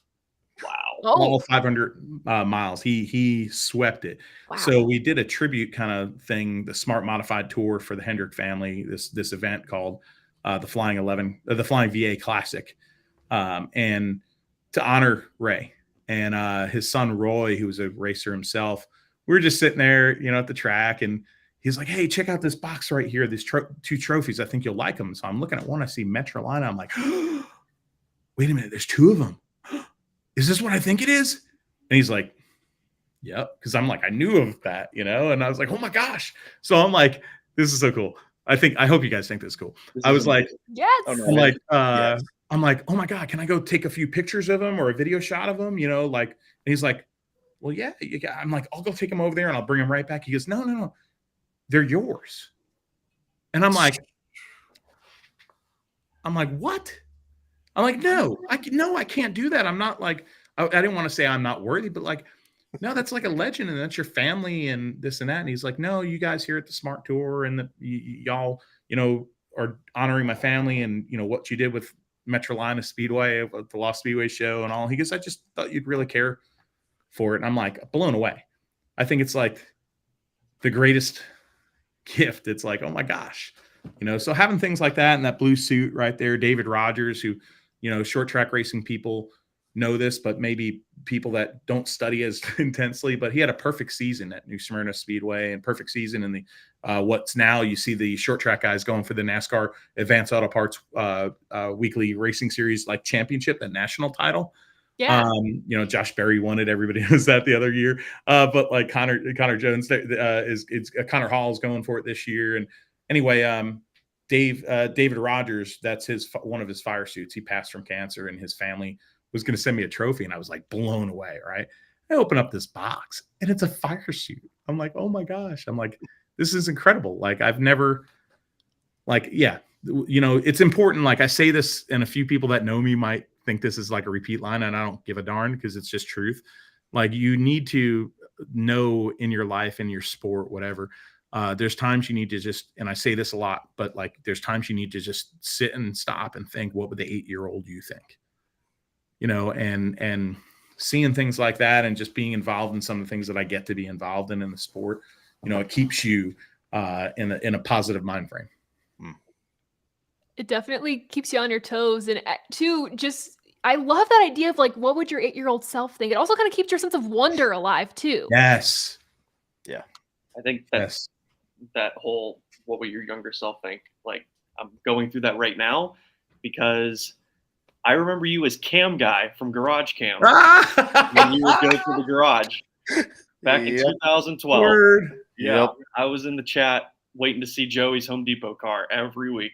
Wow. All 500 miles. He swept it. Wow. So we did a tribute kind of thing, the Smart Modified Tour for the Hendrick family, this event called the Flying VA Classic, and to honor Ray and his son Roy, who was a racer himself. We were just sitting there, at the track, and he's like, "Hey, check out this box right here. These two trophies. I think you'll like them." So I'm looking at one. I see Metrolina. I'm like, "Wait a minute. There's two of them. Is this what I think it is?" And he's like, "Yep." Because I'm like, I knew of that, and I was like, "Oh my gosh!" So I'm like, "This is so cool." I hope you guys think this is cool. I was like, yes. I'm like, I'm like, "Oh my God, can I go take a few pictures of him or a video shot of him?" And he's like, "Well, yeah." I'm like, "I'll go take him over there and I'll bring him right back." He goes, No, they're yours. And I'm like, "What?" I'm like, no, I can't do that. I'm not like, I didn't want to say I'm not worthy, but like, no, that's like a legend and that's your family and this and that. And he's like, "No, you guys here at the Smart Tour and y'all, are honoring my family and, what you did with Metrolina Speedway, the Lost Speedway show and all." He goes, "I just thought you'd really care for it." And I'm like, blown away. I think it's like the greatest gift. It's like, oh my gosh, so having things like that and that blue suit right there, David Rogers, who, short track racing people know this, but maybe people that don't study as intensely, but he had a perfect season at New Smyrna Speedway and perfect season in the what's now you see the short track guys going for the NASCAR Advanced Auto Parts weekly racing series, like championship, that national title. Yeah. Josh Berry won it. Everybody knows that the other year. But like Connor Jones is Connor Hall is going for it this year. And anyway, David Rogers, that's one of his fire suits. He passed from cancer, and his family was going to send me a trophy, and I was like blown away. Right? I open up this box, and it's a fire suit. I'm like, oh my gosh! I'm like, this is incredible. Like I've never, it's important. Like I say this, and a few people that know me might think this is like a repeat line, and I don't give a darn because it's just truth. Like you need to know in your life, in your sport, whatever. There's times you need to just, and I say this a lot, but like there's times you need to just sit and stop and think, what would the 8-year-old you think? And seeing things like that and just being involved in some of the things that I get to be involved in the sport, it keeps you in a positive mind frame. It definitely keeps you on your toes. And I love that idea of like, what would your 8-year-old self think? It also kind of keeps your sense of wonder alive too. Yes. Yeah. I think that's that whole, what would your younger self think? Like I'm going through that right now because I remember you as Cam Guy from Garage Cam when you would go to the garage back in 2012. Word. Yeah. Yep. I was in the chat waiting to see Joey's Home Depot car every week.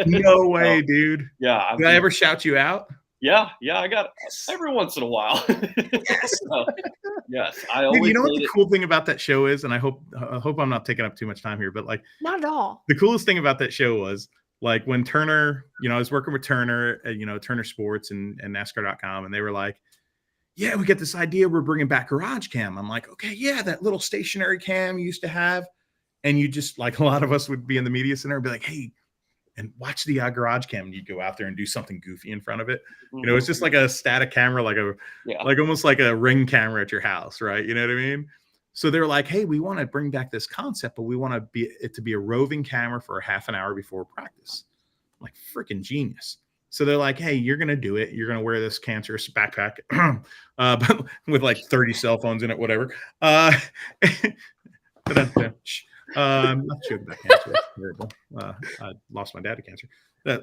No way, dude. Yeah. Did I ever shout you out? Yeah, I got every once in a while. So, yes, I always. Dude, what the cool thing about that show is, and I hope I'm not taking up too much time here, but like, not at all. The coolest thing about that show was like when Turner, I was working with Turner, Turner Sports and NASCAR.com, and they were like, "Yeah, we get this idea, we're bringing back Garage Cam." I'm like, "Okay, yeah, that little stationary cam you used to have," and you just like a lot of us would be in the media center and be like, "Hey, and watch the Garage Cam," and you'd go out there and do something goofy in front of it. It's just like a static camera, like almost like a Ring camera at your house, right? You know what I mean? So they're like, "Hey, we want to bring back this concept, but we want it to be a roving camera for a half an hour before practice." I'm like, freaking genius. So they're like, "Hey, you're going to do it. You're going to wear this cancerous backpack but with like 30 cell phones in it, whatever." I'm not sure about cancer. That's terrible. I lost my dad to cancer.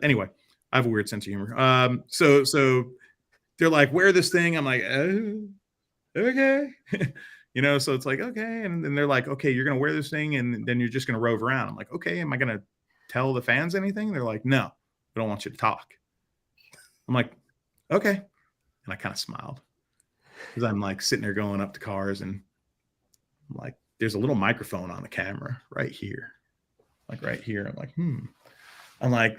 Anyway, I have a weird sense of humor. So they're like, "Wear this thing." I'm like, okay. So it's like, okay. And then they're like, "Okay, you're going to wear this thing and then you're just going to rove around." I'm like, "Okay, am I going to tell the fans anything?" They're like, "No, we don't want you to talk." I'm like, "Okay." And I kind of smiled because I'm like sitting there going up to cars and I'm like, there's a little microphone on the camera right here. Like right here. I'm like, I'm like,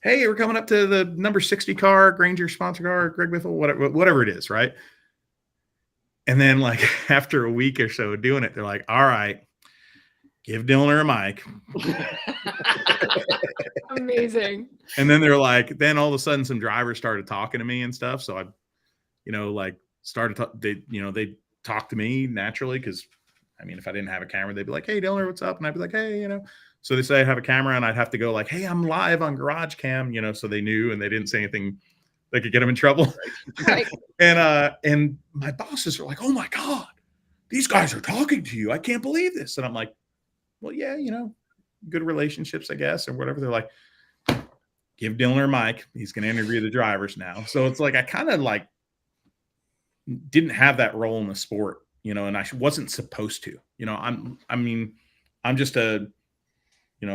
"Hey, we're coming up to the number 60 car, Granger sponsor car, Greg Biffle, whatever it is, right?" And then like after a week or so doing it, they're like, all right, give Dillner a mic. Amazing. And then they're like, then all of a sudden some drivers started talking to me and stuff. So I, like started, they talked to me naturally. Cause I mean, if I didn't have a camera, they'd be like, hey Dillner, what's up? And I'd be like, hey, so they say I have a camera and I'd have to go like, hey, I'm live on Garage Cam, so they knew and they didn't say anything that could get them in trouble. Right. And my bosses are like, oh my God, these guys are talking to you. I can't believe this. And I'm like, well, yeah, good relationships, I guess, or whatever. They're like, give Dillner a mic. He's going to interview the drivers now. So it's like, I kind of like didn't have that role in the sport, and I wasn't supposed to, I'm just a,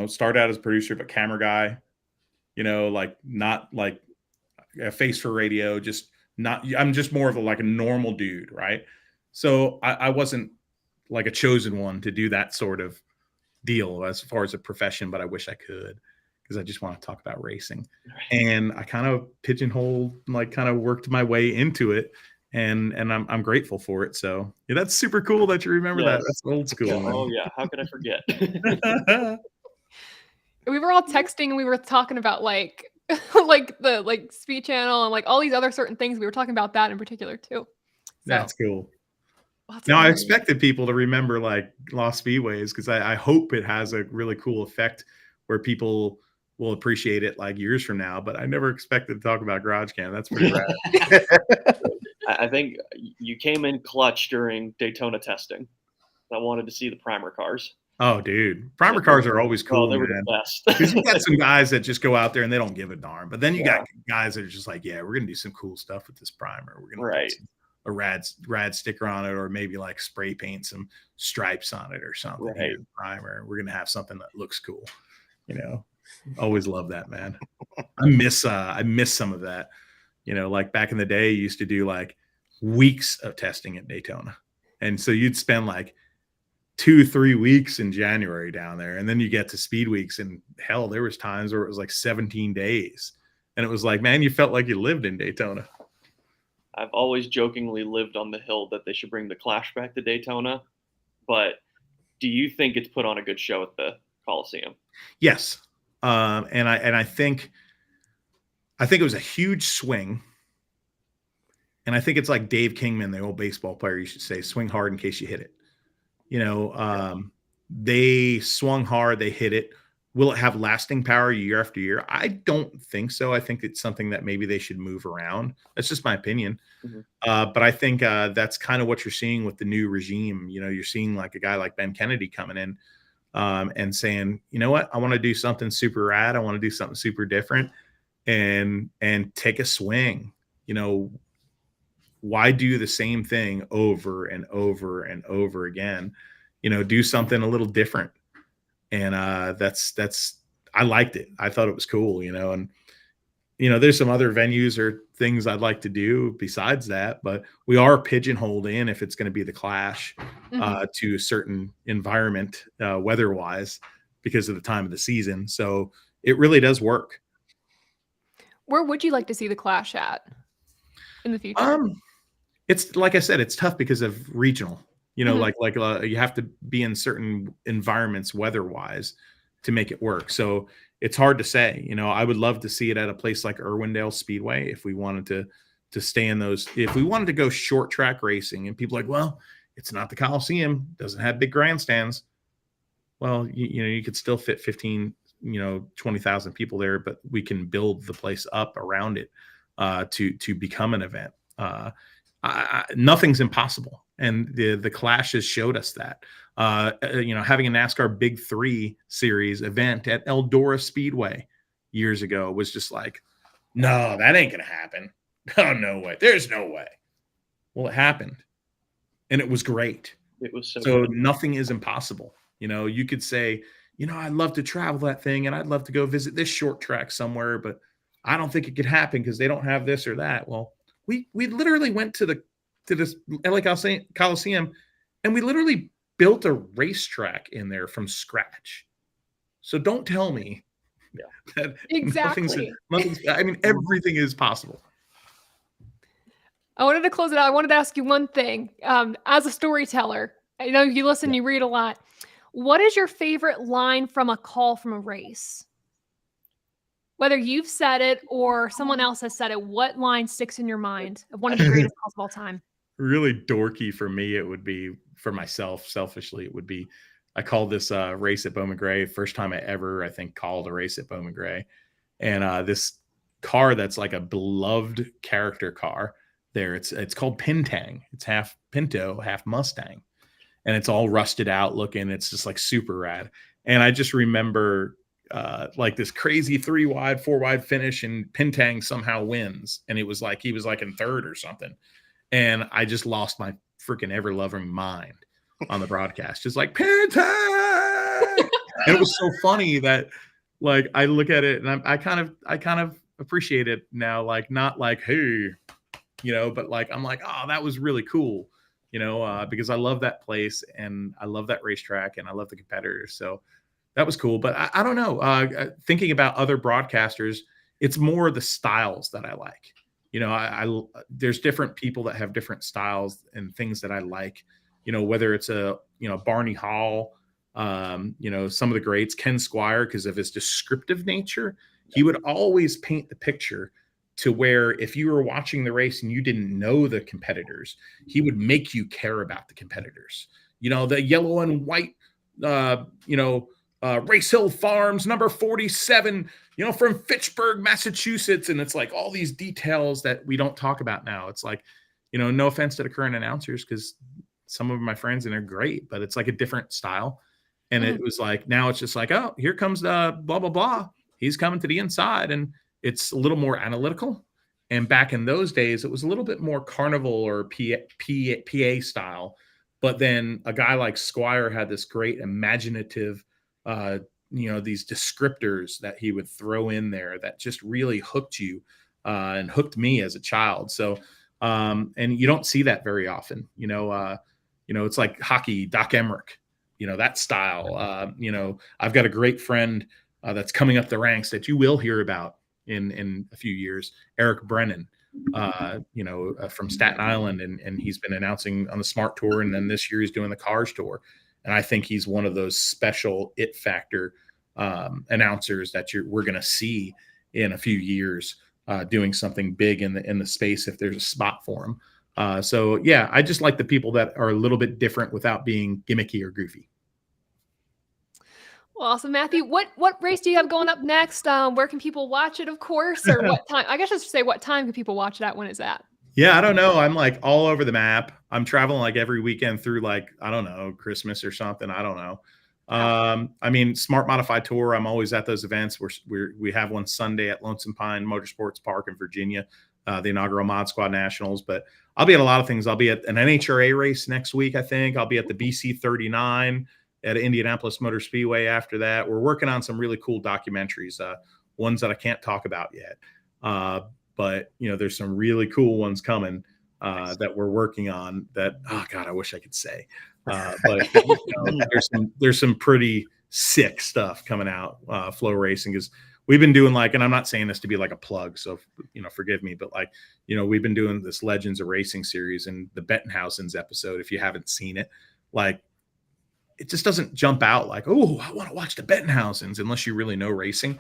started out as a producer, but camera guy, like not like a face for radio, I'm just more of a normal dude. Right. So I wasn't like a chosen one to do that sort of deal as far as a profession, but I wish I could, because I just want to talk about racing. And I kind of pigeonholed, kind of worked my way into it. And I'm grateful for it. So yeah, that's super cool that you remember that. That's old school. Yeah. Oh yeah. How could I forget? We were all texting and we were talking about like the Speed Channel and like all these other certain things. We were talking about that in particular too. So, that's cool. Now I expected people to remember like Lost Speedways, because I hope it has a really cool effect where people will appreciate it like years from now. But I never expected to talk about Garage Cam. That's pretty rad. I think you came in clutch during Daytona testing. I wanted to see the primer cars. Oh, dude. Primer cars are always cool. Oh, they were the best. Because you got some guys that just go out there and they don't give a darn. But then you got guys that are just like, yeah, we're going to do some cool stuff with this primer. We're going to put a rad sticker on it, or maybe like spray paint some stripes on it or something. Right. Primer. We're going to have something that looks cool. Always love that, man. I miss some of that. Like back in the day, you used to do like weeks of testing at Daytona. And so you'd spend like 2-3 weeks in January down there. And then you get to speed weeks, and hell, there was times where it was like 17 days. And it was like, man, you felt like you lived in Daytona. I've always jokingly lived on the hill that they should bring the Clash back to Daytona. But do you think it's put on a good show at the Coliseum? Yes. And I think it was a huge swing. And I think it's like Dave Kingman, the old baseball player, you should say, swing hard in case you hit it. They swung hard, they hit it. Will it have lasting power year after year? I don't think so. I think it's something that maybe they should move around. That's just my opinion. Mm-hmm. But I think that's kind of what you're seeing with the new regime. You're seeing like a guy like Ben Kennedy coming in and saying, you know what, I want to do something super rad. I want to do something super different and take a swing. Why do the same thing over and over and over again? Do something a little different. And that's I liked it. I thought it was cool, and there's some other venues or things I'd like to do besides that, but we are pigeonholed in, if it's going to be the Clash, to a certain environment, weather-wise, because of the time of the season. So it really does work. Where would you like to see the Clash at in the future? It's like I said, it's tough because of regional. Like you have to be in certain environments weather-wise to make it work. So it's hard to say. I would love to see it at a place like Irwindale Speedway if we wanted to stay in those. If we wanted to go short track racing, and people are like, well, it's not the Coliseum, doesn't have big grandstands. Well, you could still fit 15, 20,000 people there, but we can build the place up around it to become an event. Nothing's impossible. And the Clash has showed us that. Having a NASCAR Big 3 series event at Eldora Speedway years ago was just like, no, that ain't going to happen. Oh, no way. There's no way. Well, it happened. And it was great. It was so good. Nothing is impossible. You could say, I'd love to travel that thing and I'd love to go visit this short track somewhere, but I don't think it could happen because they don't have this or that. Well, we literally went to this LA Coliseum, and we literally built a racetrack in there from scratch. So don't tell me that exactly. nothing's, I mean, everything is possible. I wanted to close it out. I wanted to ask you one thing. As a storyteller, I know you listen, you read a lot. What is your favorite line from a call from a race? Whether you've said it or someone else has said it, what line sticks in your mind of one of the greatest calls of all time? Really dorky for me, it would be, for myself, selfishly, it would be, I called this race at Bowman Gray, first time I ever, I think, called a race at Bowman Gray. And this car that's like a beloved character car there, it's called Pintang. It's half Pinto, half Mustang. And it's all rusted out looking. It's just like super rad. And I just remember like this crazy 3-wide, 4-wide finish, and Pintang somehow wins. And it was like he was like in third or something. And I just lost my freaking ever-loving mind on the broadcast. Just like, Pintang! And it was so funny that, like, I look at it and I kind of appreciate it now. Like, not like, hey, but like, I'm like, oh, that was really cool, because I love that place and I love that racetrack and I love the competitors. So that was cool. But I don't know. Thinking about other broadcasters, it's more the styles that I like. There's different people that have different styles and things that I like. Whether it's Barney Hall, some of the greats, Ken Squire, because of his descriptive nature, he would always paint the picture to where if you were watching the race and you didn't know the competitors, he would make you care about the competitors. The yellow and white, Race Hill Farms, number 47, from Fitchburg, Massachusetts. And it's like all these details that we don't talk about now. It's like, no offense to the current announcers, because some of my friends and they're great, but it's like a different style. And it was like, now it's just like, oh, here comes the blah, blah, blah. He's coming to the inside. And it's a little more analytical. And back in those days, it was a little bit more carnival or PA style. But then a guy like Squire had this great imaginative, these descriptors that he would throw in there that just really hooked you and hooked me as a child. So, and you don't see that very often, it's like hockey, Doc Emmerich, that style. I've got a great friend that's coming up the ranks that you will hear about in a few years, Eric Brennan, from Staten Island. And he's been announcing on the Smart Tour. And then this year he's doing the Cars Tour. And I think he's one of those special it factor announcers that we're going to see in a few years doing something big in the space if there's a spot for him. So yeah, I just like the people that are a little bit different without being gimmicky or goofy. Well, awesome, Matthew. What race do you have going up next? Where can people watch it, of course, or what time? I guess I should say, what time can people watch that? When is that? Yeah, I don't know. I'm like all over the map. I'm traveling like every weekend through like, I don't know, Christmas or something. I don't know. Smart Modified Tour. I'm always at those events. We have one Sunday at Lonesome Pine Motorsports Park in Virginia, the inaugural Mod Squad Nationals. But I'll be at a lot of things. I'll be at an NHRA race next week, I think. I'll be at the BC 39 at Indianapolis Motor Speedway after that. We're working on some really cool documentaries, ones that I can't talk about yet. But there's some really cool ones coming that we're working on that, oh God, I wish I could say. But there's some pretty sick stuff coming out, Flow Racing, because we've been doing and I'm not saying this to be like a plug, so forgive me, but we've been doing this Legends of Racing series, and the Bettenhausens episode, if you haven't seen it, it just doesn't jump out like, oh, I want to watch the Bettenhausens unless you really know racing.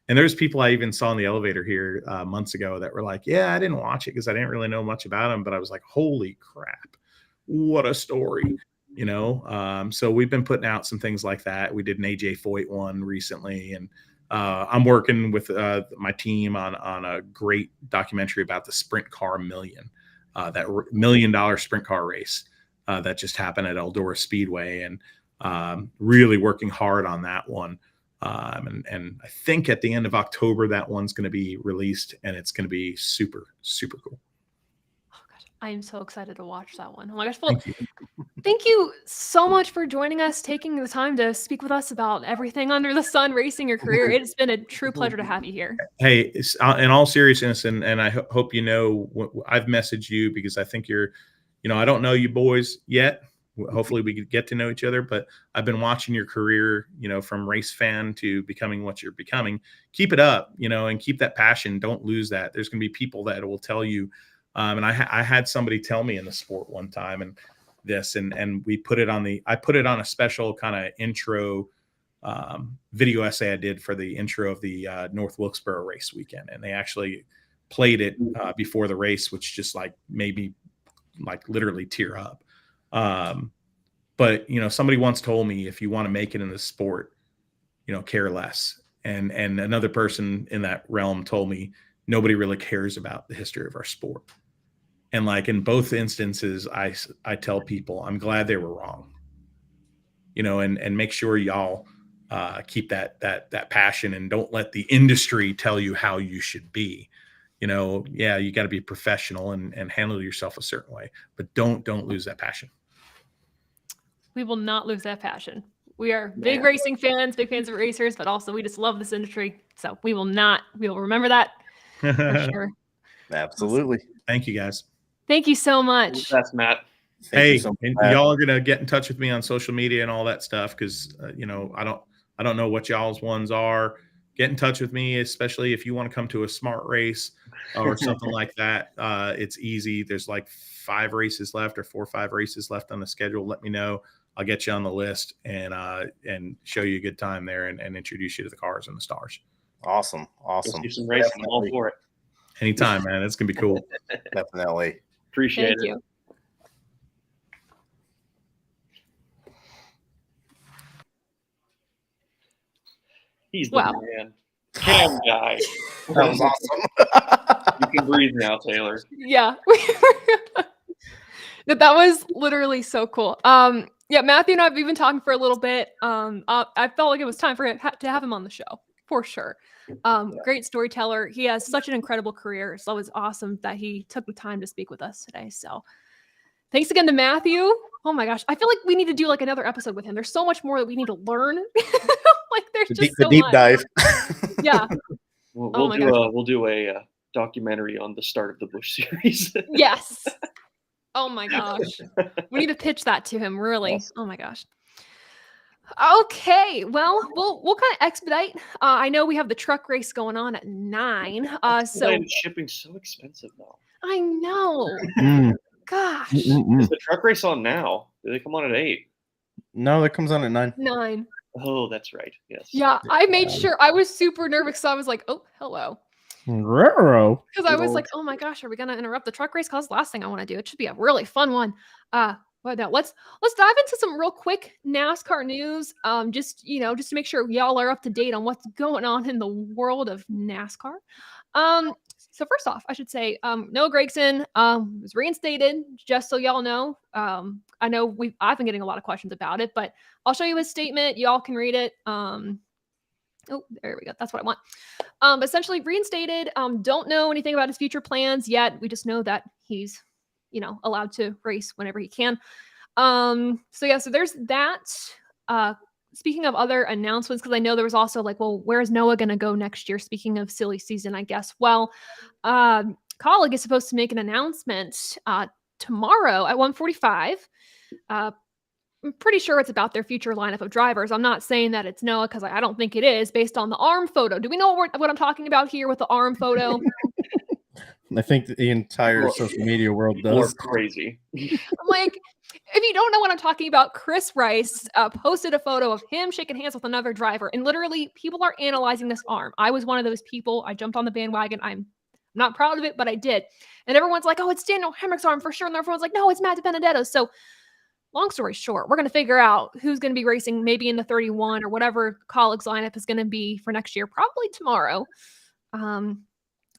And there's people I even saw in the elevator here months ago that were like, yeah, I didn't watch it because I didn't really know much about them. But I was like, holy crap, what a story, So we've been putting out some things like that. We did an AJ Foyt one recently. And I'm working with my team on a great documentary about the Sprint Car Million, that $1 million sprint car race that just happened at Eldora Speedway. And really working hard on that one. And I think at the end of October, that one's going to be released, and it's going to be super, super cool. Oh gosh, I am so excited to watch that one. Oh my gosh. Well, thank you so much for joining us, taking the time to speak with us about everything under the sun, racing your career. It's been a true pleasure to have you here. Hey, in all seriousness, and I hope I've messaged you because I think you're, I don't know you boys yet. Hopefully we could get to know each other, but I've been watching your career, from race fan to becoming what you're becoming. Keep it up, and keep that passion. Don't lose that. There's going to be people that will tell you And I had somebody tell me in the sport one time, and we put it on I put it on a special kind of intro video essay I did for the intro of the North Wilkesboro race weekend. And they actually played it before the race, which just like made me like literally tear up. But, somebody once told me, if you want to make it in the sport, care less. And another person in that realm told me, nobody really cares about the history of our sport. And like in both instances, I tell people, I'm glad they were wrong, and make sure y'all keep that passion, and don't let the industry tell you how you should be. Yeah, you got to be professional and handle yourself a certain way, but don't lose that passion. We will not lose that passion. We are big racing fans, big fans of racers, but also we just love this industry. So we will remember that for sure. Absolutely. Awesome. Thank you, guys. Thank you so much. That's Matt. And y'all are going to get in touch with me on social media and all that stuff. Cause I don't know what y'all's ones are. Get in touch with me, especially if you want to come to a smart race or something like that. It's easy. There's like 5 races left or 4 or 5 races left on the schedule. Let me know. I'll get you on the list and show you a good time there and introduce you to the cars and the stars. Awesome. Let's do some racing. I'm all for it. Anytime, man. It's going to be cool. Definitely. Appreciate Thank it. you. He's the Wow. man. Cam guy. That was awesome. You can breathe now, Taylor. Yeah. That was literally so cool. Yeah, Matthew and I have been talking for a little bit. I felt like it was time for him to have him on the show for sure. Great storyteller. He has such an incredible career. So it was awesome that he took the time to speak with us today. So thanks again to Matthew. Oh my gosh. I feel like we need to do like another episode with him. There's so much more that we need to learn. Like there's just so deep much. dive. Yeah. We'll do a documentary on the start of the Busch series. Yes. Oh my gosh. We need to pitch that to him, really. Yes. Oh my gosh. Okay, well, we'll kind of expedite. I know we have the truck race going on at 9. So shipping's so expensive now. I know. Gosh. Is the truck race on now? Do they come on at 8? No, that comes on at 9. 9. Oh, that's right. Yes. Yeah, I made sure. I was super nervous. So I was like, oh, hello. Because I was like, oh my gosh, are we gonna interrupt the truck race? Because the last thing I want to do. It should be a really fun one. But no, let's dive into some real quick NASCAR news. Just to make sure y'all are up to date on what's going on in the world of NASCAR. So first off, I should say, Noah Gragson was reinstated. Just so y'all know, I know I've been getting a lot of questions about it, but I'll show you his statement. Y'all can read it. Oh, there we go. That's what I want. Essentially reinstated. Don't know anything about his future plans yet. We just know that he's, allowed to race whenever he can. So there's that. Speaking of other announcements, because I know there was also like, well, where's Noah going to go next year? Speaking of silly season, I guess. Well, Colleague is supposed to make an announcement tomorrow at 1:45. I'm pretty sure it's about their future lineup of drivers. I'm not saying that it's Noah because I don't think it is based on the arm photo. Do we know what I'm talking about here with the arm photo? I think the entire social media world does. Crazy. Like, if you don't know what I'm talking about, Chris Rice posted a photo of him shaking hands with another driver, and literally people are analyzing this arm. I was one of those people. I jumped on the bandwagon. I'm not proud of it, but I did. And everyone's like, oh, it's Daniel Hemrick's arm for sure. And everyone's like, no, it's Matt DiBenedetto's. So long story short, we're going to figure out who's going to be racing maybe in the 31 or whatever Colleague's lineup is going to be for next year, probably tomorrow.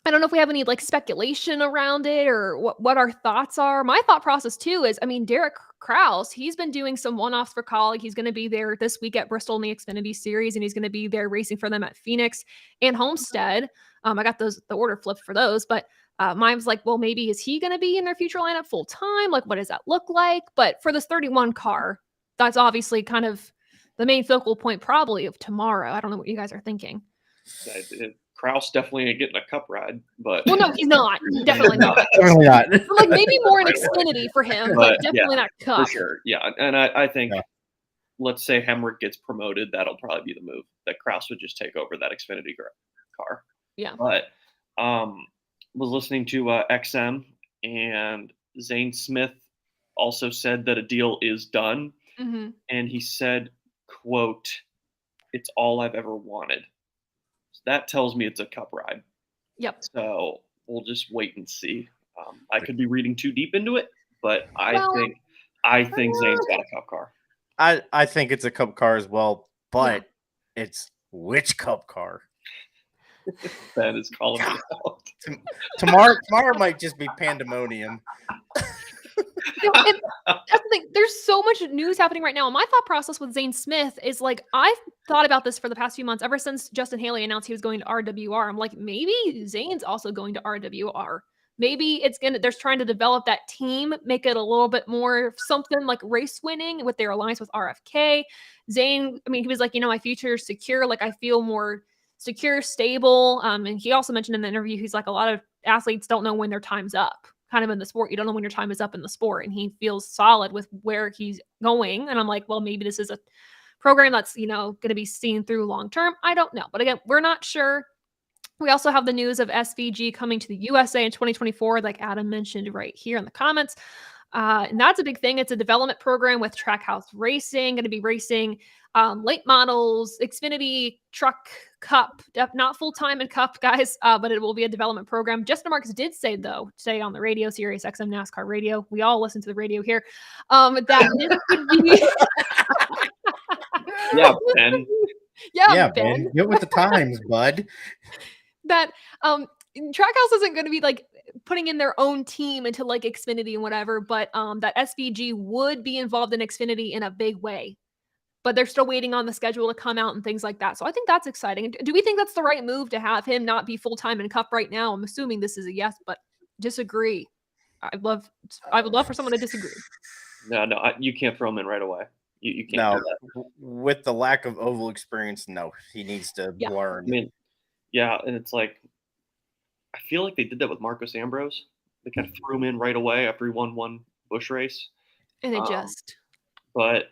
I don't know if we have any like speculation around it or what our thoughts are. My thought process too is, Derek Kraus, he's been doing some one-offs for Colleague. He's going to be there this week at Bristol in the Xfinity Series, and he's going to be there racing for them at Phoenix and Homestead. I got the order flipped for those, but mine was like, well, maybe is he going to be in their future lineup full time? Like, what does that look like? But for this 31 car, that's obviously kind of the main focal point probably of tomorrow. I don't know what you guys are thinking. Kraus definitely ain't getting a cup ride, but well, no, he's not. Definitely not. Definitely not. Like maybe more in Xfinity for him, but definitely not cup. For sure. Yeah, and I think let's say Hemrick gets promoted, that'll probably be the move. That Kraus would just take over that Xfinity car. Yeah. But was listening to XM, and Zane Smith also said that a deal is done. Mm-hmm. And he said, quote, "It's all I've ever wanted." So that tells me it's a cup ride. Yep. So we'll just wait and see. I could be reading too deep into it, but I Well, think Zane's got a cup car. I think it's a cup car as well, but it's which cup car? Ben is calling me out. Tomorrow might just be pandemonium. That's the thing. There's so much news happening right now. And my thought process with Zane Smith is like, I've thought about this for the past few months, ever since Justin Haley announced he was going to RWR. I'm like, maybe Zane's also going to RWR. Maybe they're trying to develop that team, make it a little bit more something like race winning with their alliance with RFK. Zane, I mean, he was like, my future is secure. Like, I feel more secure, stable. And he also mentioned in the interview, he's like, a lot of athletes don't know when their time's up. Kind of in the sport, you don't know when your time is up in the sport, and he feels solid with where he's going. And I'm like, well, maybe this is a program that's going to be seen through long term. I don't know, but again, we're not sure. We also have the news of SVG coming to the USA in 2024, like Adam mentioned right here in the comments. And that's a big thing. It's a development program with Trackhouse Racing, going to be racing late models, Xfinity, Truck, Cup, not full-time in Cup, guys, but it will be a development program. Justin Marks did say, though, today on the radio, Sirius XM NASCAR radio, we all listen to the radio here, that this could be... Yeah, Ben. Yeah, Ben. Get with the times, bud. That Trackhouse isn't going to be like putting in their own team into like Xfinity and whatever, but that SVG would be involved in Xfinity in a big way. But they're still waiting on the schedule to come out and things like that. So I think that's exciting. Do we think that's the right move to have him not be full-time in Cup right now? I'm assuming this is a yes, but disagree. I would love for someone to disagree. No, you can't throw him in right away. You can't do that. With the lack of oval experience, no, he needs to learn. I mean, yeah, and it's like, I feel like they did that with Marcos Ambrose. They kind of threw him in right away after he won one Busch race. And it just. But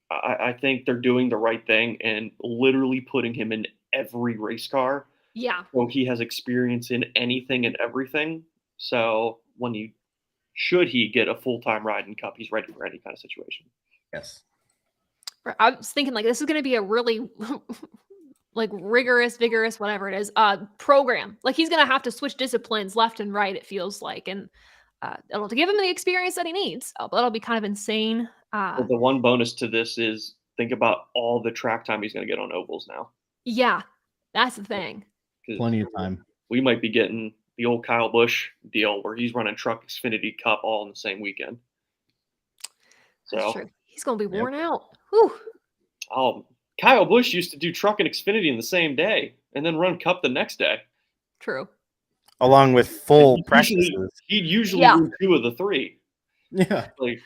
I think they're doing the right thing and literally putting him in every race car. Yeah. So he has experience in anything and everything. So should he get a full-time ride in Cup, he's ready for any kind of situation. Yes. I was thinking like this is going to be a really like rigorous, vigorous, whatever it is, program. Like he's going to have to switch disciplines left and right, it feels like. And it'll give him the experience that he needs. But it'll be kind of insane. Well, the one bonus to this is think about all the track time he's going to get on ovals now. Yeah, that's the thing. Plenty of time. We might be getting the old Kyle Busch deal where he's running Truck, Xfinity, Cup all in the same weekend. So that's true. He's going to be worn out. Whew. Kyle Busch used to do Truck and Xfinity in the same day and then run Cup the next day. True. Along with full practices. He'd usually do 2 of the 3. Yeah. Like,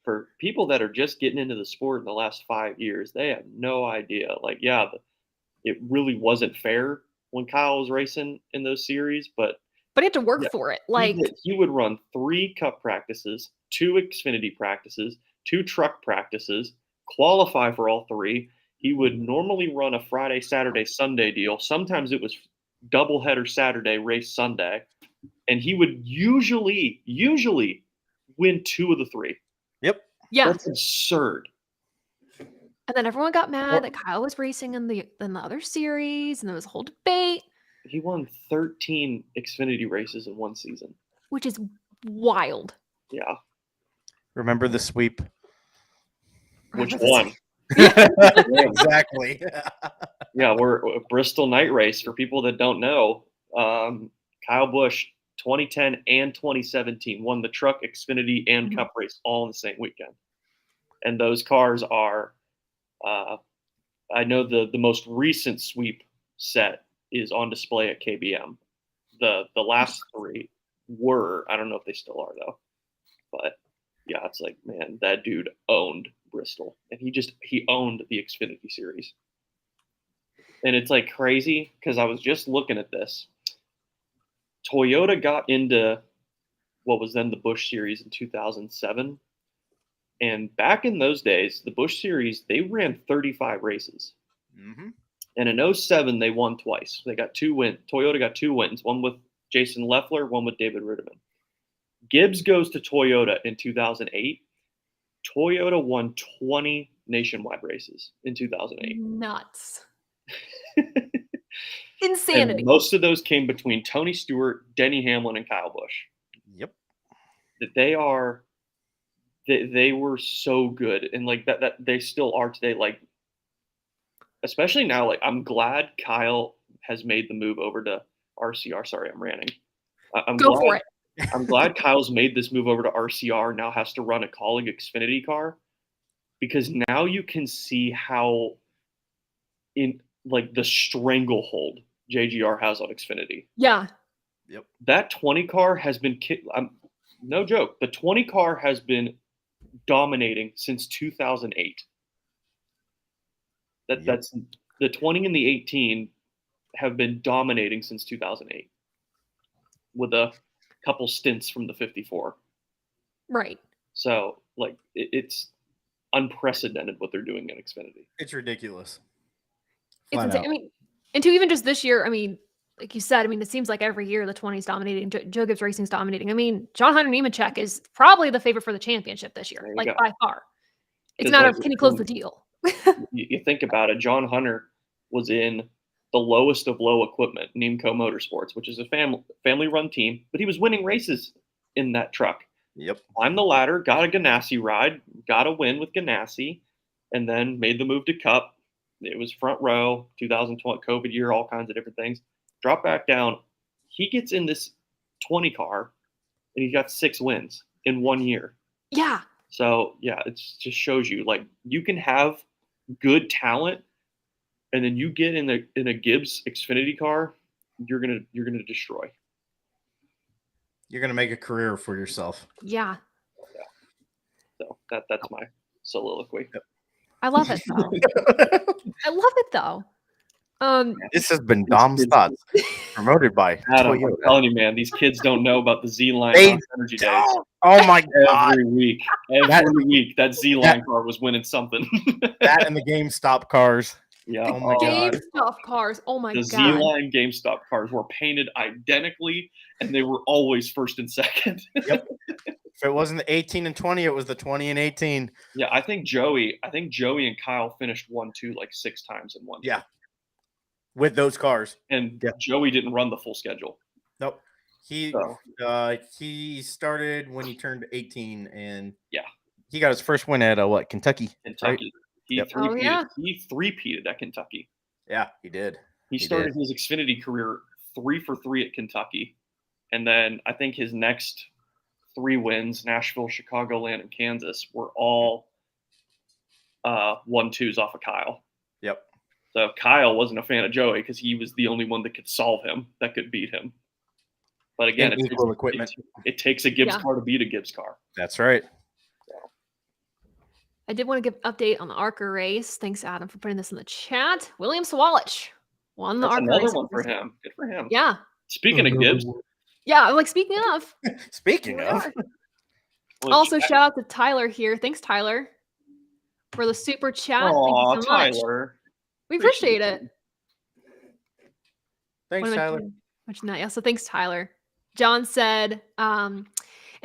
for people that are just getting into the sport in the last 5 years, they have no idea. Like, it really wasn't fair when Kyle was racing in those series, but he had to work for it. Like he would run 3 Cup practices, 2 Xfinity practices, 2 Truck practices, qualify for all 3. He would normally run a Friday, Saturday, Sunday deal. Sometimes it was doubleheader Saturday, race Sunday, and he would usually win 2 of the 3. Yep. Yeah. That's absurd. And then everyone got mad that Kyle was racing in the other series, and there was a whole debate. He won 13 Xfinity races in one season, which is wild. Yeah. Remember the sweep? Which one? Exactly. Yeah, we're a Bristol night race. For people that don't know, Kyle Busch 2010 and 2017 won the Truck, Xfinity, and Cup race all in the same weekend. And those cars are, I know the most recent sweep set is on display at KBM. The last 3 were, I don't know if they still are though, but yeah, it's like, man, that dude owned Bristol, and he owned the Xfinity series. And it's like crazy because I was just looking at this. Toyota got into what was then the Busch Series in 2007. And back in those days, the Busch Series, they ran 35 races. Mm-hmm. And in 07, they won twice. They got 2 wins. Toyota got 2 wins, one with Jason Leffler, one with David Ritterman. Gibbs goes to Toyota in 2008. Toyota won 20 nationwide races in 2008. Nuts. And Insanity. most of those came between Tony Stewart, Denny Hamlin, and Kyle Busch. Yep. That they were so good, and like that they still are today. Like, especially now, like I'm glad Kyle has made the move over to RCR. Sorry, I'm ranting. Go for it. I'm glad Kyle's made this move over to RCR. Now has to run a Colleague Xfinity car, because now you can see how in like the stranglehold JGR has on Xfinity. Yeah. Yep. That 20 car has been no joke. The 20 car has been dominating since 2008. That's the 20 and the 18 have been dominating since 2008, with a couple stints from the 54. Right. So like it's unprecedented what they're doing in Xfinity. It's ridiculous. It's insane. I mean, and to even just this year, I mean, like you said, I mean, it seems like every year the 20's dominating, Joe Gibbs Racing's dominating. I mean, John Hunter Nemechek is probably the favorite for the championship this year, like by far. It's a matter of can he close the deal? You think about it, John Hunter was in the lowest of low equipment, Nemco Motorsports, which is a family-run team, but he was winning races in that truck. Yep. Climbed the ladder, got a Ganassi ride, got a win with Ganassi, and then made the move to Cup. It was front row, 2020 COVID year, all kinds of different things. Drop back down. He gets in this 20 car, and he got 6 wins in 1 year. Yeah. So yeah, it just shows you like you can have good talent, and then you get in a Gibbs Xfinity car, you're gonna destroy. You're gonna make a career for yourself. Yeah. So that's my soliloquy. Yep. I love it though. I love it though. This has been Dom's Thoughts, promoted by Adam, Toyota. I'm telling you, man, these kids don't know about the Z-Line Energy Days. Oh my god! Every week, that Z-Line car was winning something. That and the GameStop cars. Yeah. Oh my god. GameStop cars. Oh my god. The Z-Line GameStop cars were painted identically, and they were always first and second. Yep. If it wasn't the 18 and 20, it was the 20 and 18. Yeah, I think Joey and Kyle finished 1-2 like 6 times in 1 year. Yeah. With those cars. And Joey didn't run the full schedule. Nope. He started when he turned 18, and he got his first win at Kentucky. Right? He three-peated at Kentucky. Yeah, he did. He started his Xfinity career 3 for 3 at Kentucky. And then I think his next 3 wins, Nashville, Chicagoland, and Kansas, were all 1-2s off of Kyle. Yep. So Kyle wasn't a fan of Joey because he was the only one that could solve him, that could beat him. But again, it takes a Gibbs car to beat a Gibbs car. That's right. I did want to give an update on the ARCA race. Thanks, Adam, for putting this in the chat. William Sawalich won the ARCA race. Another one for him. Good for him. Yeah. Speaking of Gibbs. Yeah, like speaking of. Also, shout out to Tyler here. Thanks, Tyler, for the super chat. Thank you so much. Tyler. We appreciate it. Thanks, Tyler. Yeah, so thanks, Tyler. John said, and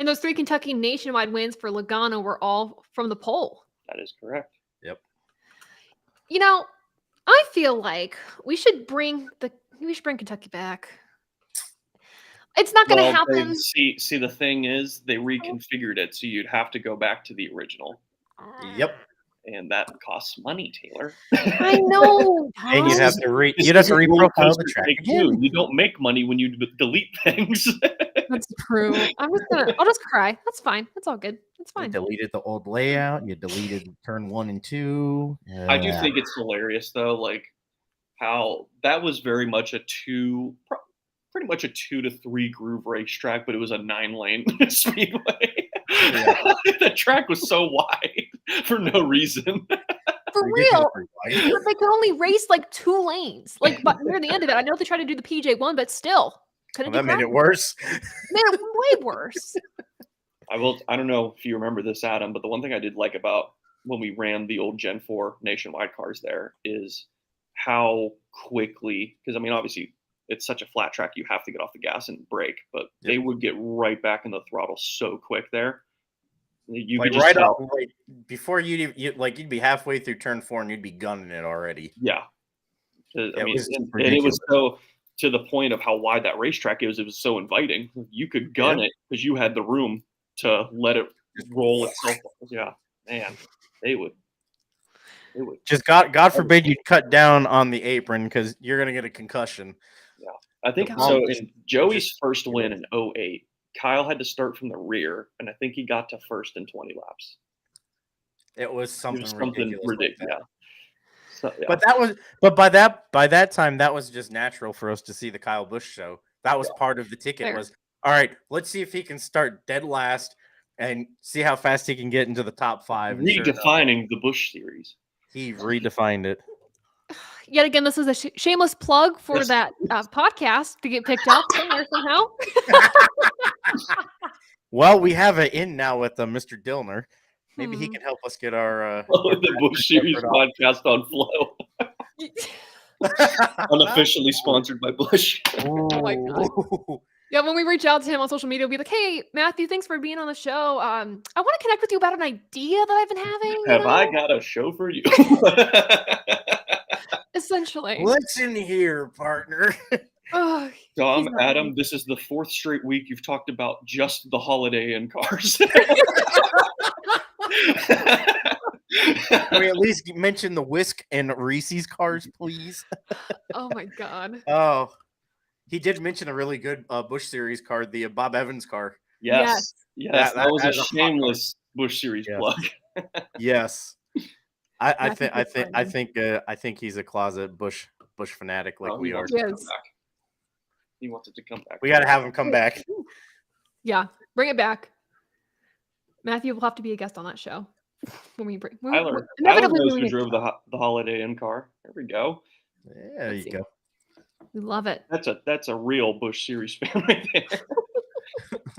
those 3 Kentucky nationwide wins for Logano were all from the pole. That is correct. Yep. You know, I feel like we should bring Kentucky back. It's not going to happen. See, the thing is, they reconfigured it, so you'd have to go back to the original. Yep. And that costs money, Taylor. I know. And you'd have to reprofile the track again. You don't make money when you delete things. That's true. I'll just cry. That's fine. That's all good. That's fine. You deleted the old layout. You deleted turn 1 and 2. I do think it's hilarious though, like how that was very much pretty much a 2 to 3 groove racetrack, but it was a 9-lane speedway. Yeah. The track was so wide for no reason. For real. They could only race like 2 lanes. Like, but near the end of it, I know they tried to do the PJ1, but still couldn't. That made it worse. Made it way worse. I don't know if you remember this, Adam, but the one thing I did like about when we ran the old Gen 4 nationwide cars there is how quickly, because I mean, obviously it's such a flat track, you have to get off the gas and brake. But they would get right back in the throttle so quick there. You like could just right tell. up, like before you'd be halfway through turn 4 and you'd be gunning it already. Yeah, I mean, and it was so to the point of how wide that racetrack is. It was so inviting. You could gun it because you had the room to let it roll itself. Yeah, man, they would. Just God forbid you cut down on the apron because you're gonna get a concussion. Yeah, I think so. In Joey's first win in 2008, Kyle had to start from the rear, and I think he got to first in 20 laps. It was something ridiculous. Like that. So, yeah. But by that time, that was just natural for us to see the Kyle Busch show. That was part of the ticket. Was all right. Let's see if he can start dead last and see how fast he can get into the top 5. Redefining the Busch series. He redefined it. Yet again, this is a shameless plug for that podcast to get picked up somewhere somehow. Well, we have it in now with Mr. Dillner. Maybe he can help us get our the Busch series podcast on Flow. Unofficially sponsored by Busch. Oh my God. Yeah, when we reach out to him on social media, we'll be like, "Hey, Matthew, thanks for being on the show. I want to connect with you about an idea that I've been having. Have I got a show for you?" Essentially. Listen here, partner. Tom, Adam, this is the 4th straight week you've talked about just the Holiday Inn cars. Can we at least mention the Whisk and Reese's cars, please? Oh my God. Oh, he did mention a really good Busch Series car, the Bob Evans car. Yes. That was a shameless Busch Series plug. Yes, I think he's a closet Busch fanatic like we are. He wants it to come back. We got to have him come back. Yeah, bring it back. Matthew will have to be a guest on that show. Tyler knows who drove the Holiday Inn car. There we go. Yeah, there you go. We love it. That's a real Busch Series fan right there.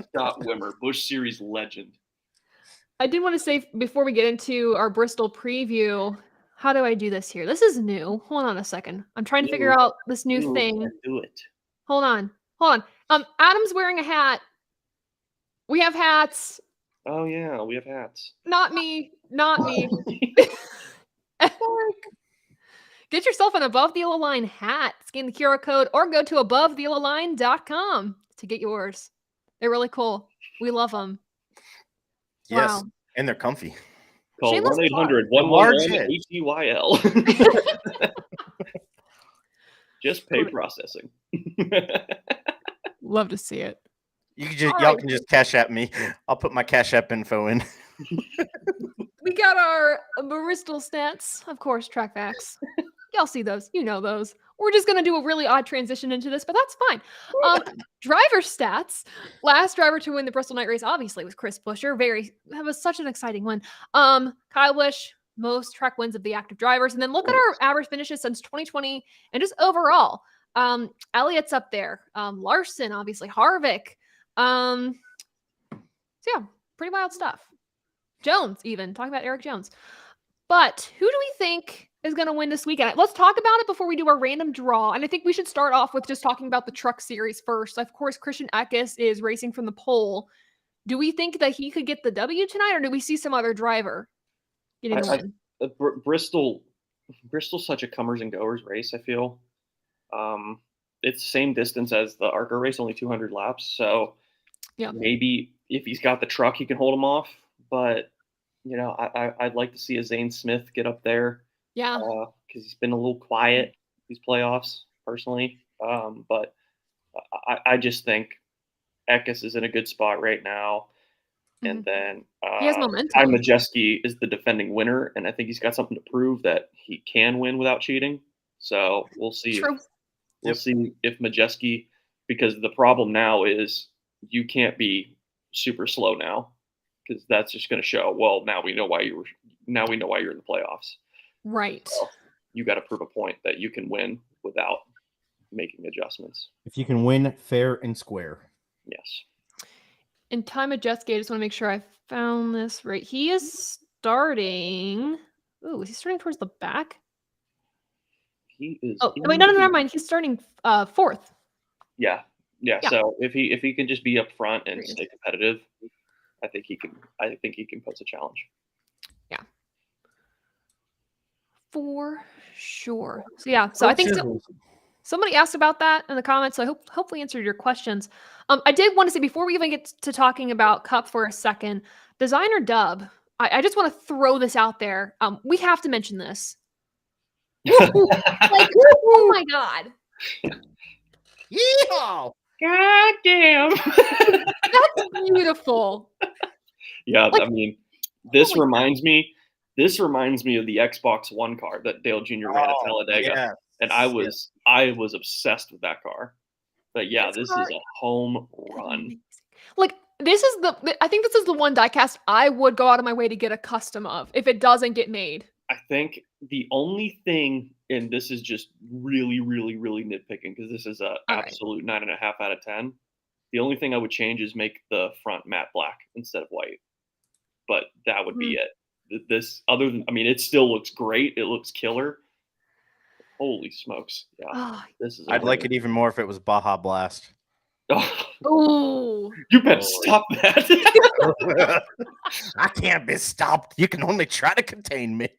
Scott Wimmer, Busch Series legend. I did want to say before we get into our Bristol preview, how do I do this here? This is new. Hold on a second. I'm trying to figure out this new thing. Do it. Hold on. Adam's wearing a hat. We have hats. Oh yeah, we have hats. Not me. Get yourself an Above the Yellow Line hat. Scan the QR code or go to abovetheyellowline.com to get yours. They're really cool. We love them. Yes, wow. And they're comfy. Call 1-800-111-ATYL. Just pay processing. Love to see it. Y'all can just Cash App me. I'll put my Cash App info in. We got our Bristol stats, of course, track facts. Y'all see those. You know those. We're just going to do a really odd transition into this, but that's fine. Driver stats. Last driver to win the Bristol night race, obviously, was Chris Buescher. That was such an exciting one. Kyle Busch, most track wins of the active drivers. And then look at our average finishes since 2020 and just overall. Elliott's up there. Larson, obviously. Harvick. So yeah, pretty wild stuff. Jones, even. Talking about Eric Jones. But who do we think is going to win this weekend? Let's talk about it before we do our random draw. And I think we should start off with just talking about the truck series first. Of course, Christian Eckes is racing from the pole. Do we think that he could get the W tonight, or do we see some other driver getting the win? Bristol's such a comers and goers race, I feel. It's the same distance as the ARCA race, only 200 laps. So maybe if he's got the truck, he can hold him off. But, I'd like to see a Zane Smith get up there. Yeah. Because he's been a little quiet these playoffs, personally. But I just think Eckes is in a good spot right now. And then he has momentum. Ty Majeski is the defending winner, and I think he's got something to prove that he can win without cheating. So we'll see. We'll see if Majeski, because the problem now is you can't be super slow now, because that's just going to show. Well, now we know why you're in the playoffs. Right. So you got to prove a point that you can win without making adjustments. If you can win fair and square. Yes. And Ty Majeski, I just want to make sure I found this right. He is starting. Ooh, is he starting towards the back? He is. Oh, wait, no, never mind. He's starting 4th. Yeah. So if he can just be up front and Greatest. stay competitive, I think he can pose a challenge. Yeah. For sure. So yeah. So I think somebody asked about that in the comments. So I hopefully answered your questions. I did want to say before we even get to talking about Cup for a second, Designer Dub. I just want to throw this out there. We have to mention this. Like, oh my God. Yeehaw! God damn. That's beautiful. Yeah, Like, I mean, this holy reminds me of the Xbox One car that Dale Jr. ran at Talladega. yes, And I was obsessed with that car. But yeah, this is a home run. Like, I think this is the one diecast I would go out of my way to get a custom of if it doesn't get made. I think the only thing, and this is just really, really, really nitpicking because this is a absolute 9.5 out of 10. The only thing I would change is make the front matte black instead of white. But that would be it. This, other than, I mean, it still looks great. It looks killer. Holy smokes! Yeah, this is. I'd like it even more if it was Baja Blast. Oh, you better stop that! I can't be stopped. You can only try to contain me.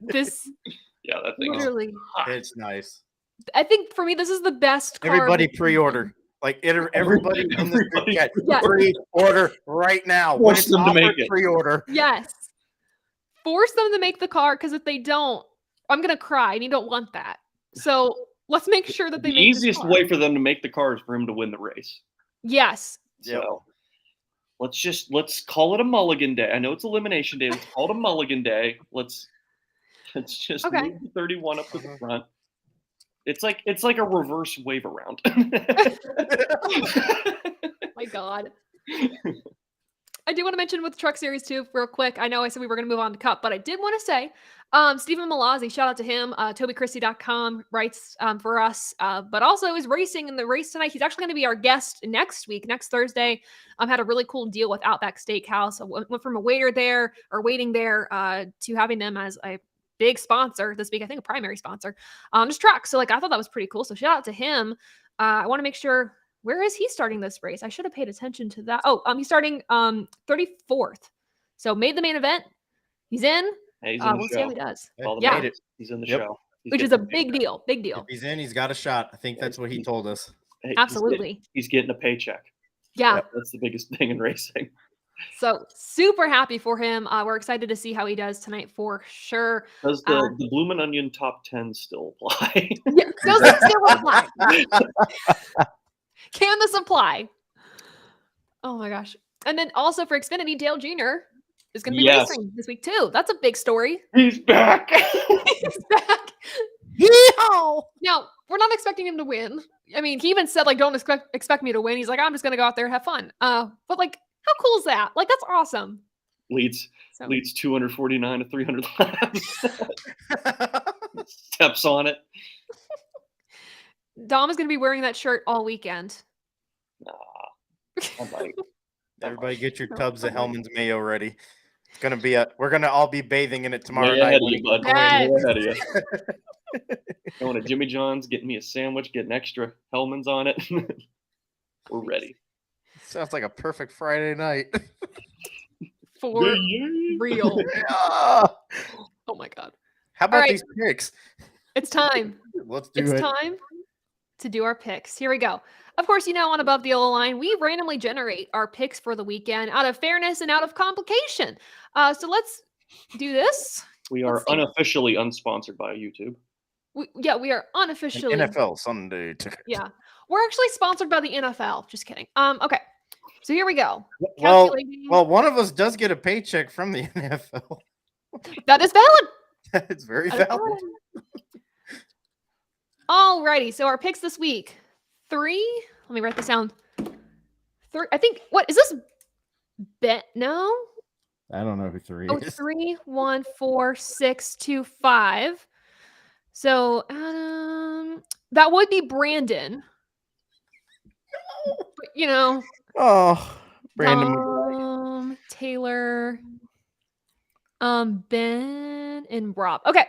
This that thing literally. It's nice. I think for me, this is the best car. Everybody pre-order. Like everybody in this group chat, pre-order right now. Force them to make it. Pre-order. Yes. Force them to make the car, because if they don't, I'm gonna cry, and you don't want that. So let's make sure that they the make easiest way for them to make the car is for him to win the race. Yes. So let's call it a mulligan day. I know it's elimination day. Let's call it a mulligan day. Let's just move the 31 up to the front. It's like a reverse wave around. My God. I do want to mention with Truck Series 2 real quick. I know I said we were going to move on to Cup, but I did want to say Stephen Malazzi, shout out to him. TobyChristie.com writes for us, but also is racing in the race tonight. He's actually going to be our guest next week, next Thursday. Had a really cool deal with Outback Steakhouse. I went from a waiting there to having them as a big sponsor this week. I think a primary sponsor on his truck. So I thought that was pretty cool. So shout out to him. I want to make sure. Where is he starting this race? I should have paid attention to that. Oh, he's starting 34th. So made the main event. He's in. Hey, he's in we'll see how he does. He's in the show. Which is a big deal. Big deal. If he's in, he's got a shot. I think that's what he told us. Hey, absolutely. He's getting a paycheck. Yeah. That's the biggest thing in racing. So super happy for him. We're excited to see how he does tonight for sure. Does the Bloomin' Onion top 10 still apply? Yeah, does it still apply? Can this apply? Oh my gosh. And then also for Xfinity, Dale Jr. is going to be racing this week too. That's a big story. He's back. He's back. Yeehaw! Now, we're not expecting him to win. I mean, he even said, don't expect me to win. He's like, I'm just going to go out there and have fun. But how cool is that? That's awesome. Leads 249 to 300 laps. Steps on it. Dom is going to be wearing that shirt all weekend. Nah. Everybody get your tubs of Hellman's mayo ready. It's going to be we're going to all be bathing in it tomorrow night. Ahead of you. Going to Jimmy John's, getting me a sandwich, getting extra Hellman's on it. We're ready. Sounds like a perfect Friday night. For real. Yeah. Oh my God. How about these picks? It's time. Let's do it. It's time to do our picks. Here we go. Of course, on Above the Yellow Line, we randomly generate our picks for the weekend out of fairness and out of complication. So let's do this. We are unofficially unsponsored by YouTube. We are unofficially An NFL Sunday ticket. Yeah, we're actually sponsored by the NFL. Just kidding. Okay, so here we go. Well, one of us does get a paycheck from the NFL. That is valid. It's very valid. Alrighty, so our picks this week. 3. Let me write this down. 3. I think. What is this? Bet? No. I don't know who 3 is. 3, 1, 4, 6, 2, 5. So that would be Brandon. But, Oh, Brandon. Taylor, Ben, and Rob. Okay.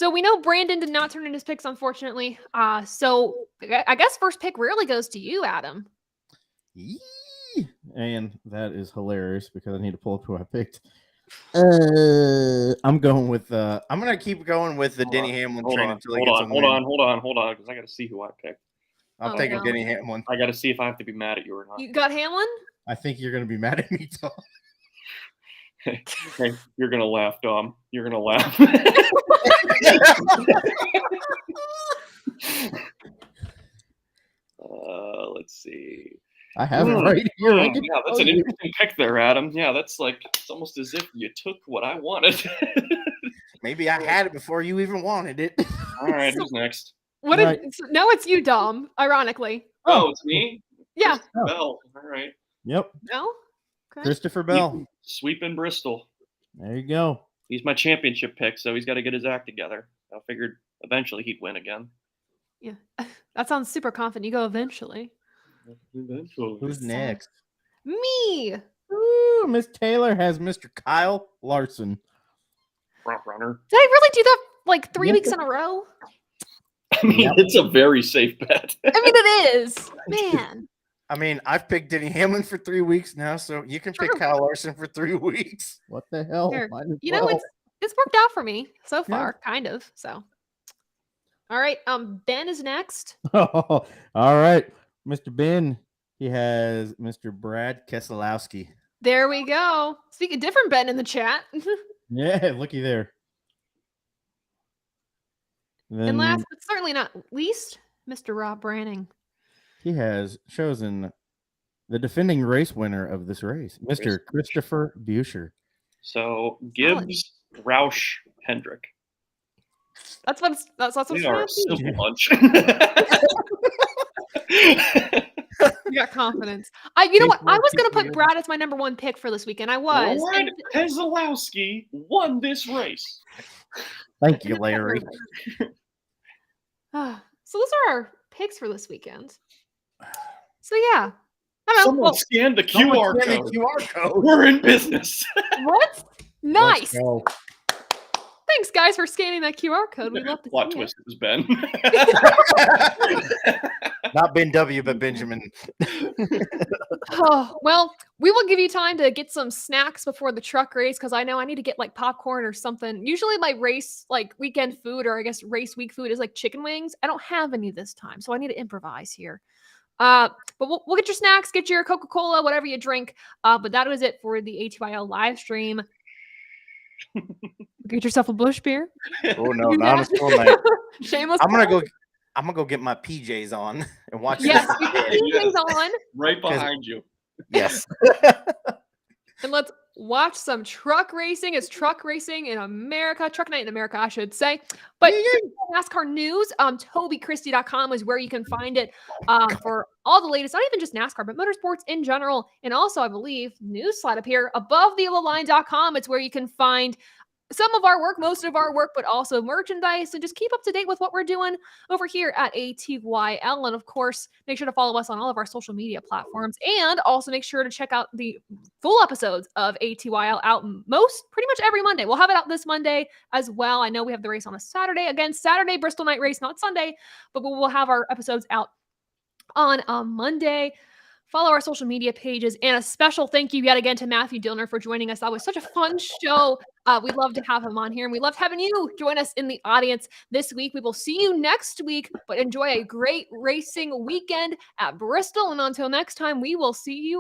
So we know Brandon did not turn in his picks, unfortunately. So I guess first pick really goes to you, Adam. Yee! And that is hilarious because I need to pull up who I picked. I'm going with I'm gonna keep going with the Denny Hamlin train until he gets a win. Hold on, because I got to see who I picked. I'm taking Denny Hamlin. I got to see if I have to be mad at you or not. You got Hamlin? I think you're gonna be mad at me, Tom. Hey, you're gonna laugh, Dom. You're gonna laugh. Let's see. I have it right here. Yeah, that's an interesting pick there, Adam. Yeah, that's like it's almost as if you took what I wanted. Maybe I had it before you even wanted it. All right, who's next? What? Right. No, it's you, Dom. Ironically. Oh, it's me. Yeah. Bell. All right. Yep. No. Okay. Christopher Bell. Sweeping Bristol. There you go. He's my championship pick, so he's got to get his act together. I figured eventually he'd win again. Yeah. That sounds super confident. You go eventually. Eventually. Who's next? Me. Ooh, Miss Taylor has Mr. Kyle Larson. Front runner. Did I really do that like 3 weeks in a row? I mean, it's a very safe bet. I mean, it is. Man. I mean, I've picked Denny Hamlin for 3 weeks now, so you can pick Kyle Larson for 3 weeks. What the hell? Here. You know, it's worked out for me so far, Yeah. kind of. So, all right. Ben is next. All right. Mr. Ben, he has Mr. Brad Keselowski. There we go. Speaking different Ben in the chat. Yeah, looky there. And Then last but certainly not least, Mr. Rob Branning. he has chosen the defending race winner of this race, Mr. Christopher Buescher. So Gibbs, Roush, Hendrick. That's what's They are a simple bunch. You got confidence. You know what? I was gonna put Brad as my number 1 pick for this weekend. I was. Brad Keselowski won this race. Thank you, Larry. So those are our picks for this weekend. So yeah. I don't know. Someone scanned the QR code. We're in business. What? Nice. Let's go. Thanks, guys, for scanning that QR code. We love to Plot see twist, it was Ben. Not Ben W, but Benjamin. Oh, well, we will give you time to get some snacks before the truck race because I know I need to get like popcorn or something. Usually my race, like weekend food or I guess race week food is like chicken wings. I don't have any this time, so I need to improvise here. But we'll get your snacks, get your Coca-Cola, whatever you drink. But that was it for the ATYL live stream. Get yourself a Busch beer. Oh no, not a school night. Shameless. I'm gonna go get my PJs on and watch Yes, this. you put things on. Right behind you. Yes. And let's watch some truck racing. It's truck racing in America, truck night in America, I should say. But NASCAR news, TobyChristie.com is where you can find it for all the latest, not even just NASCAR, but motorsports in general. And also, I believe, news slide up here, AboveTheYellowLine.com. It's where you can find some of our work, most of our work, but also merchandise, and just keep up to date with what we're doing over here at ATYL. And of course, make sure to follow us on all of our social media platforms, and also make sure to check out the full episodes of ATYL out pretty much every Monday. We'll have it out this Monday as well. I know we have the race on a Saturday. Again, Saturday Bristol night race, not Sunday, but we'll have our episodes out on Monday. Follow our social media pages, and a special thank you yet again to Matthew Dillner for joining us. That was such a fun show. We'd love to have him on here, and we loved having you join us in the audience this week. We will see you next week, but enjoy a great racing weekend at Bristol. And until next time, we will see you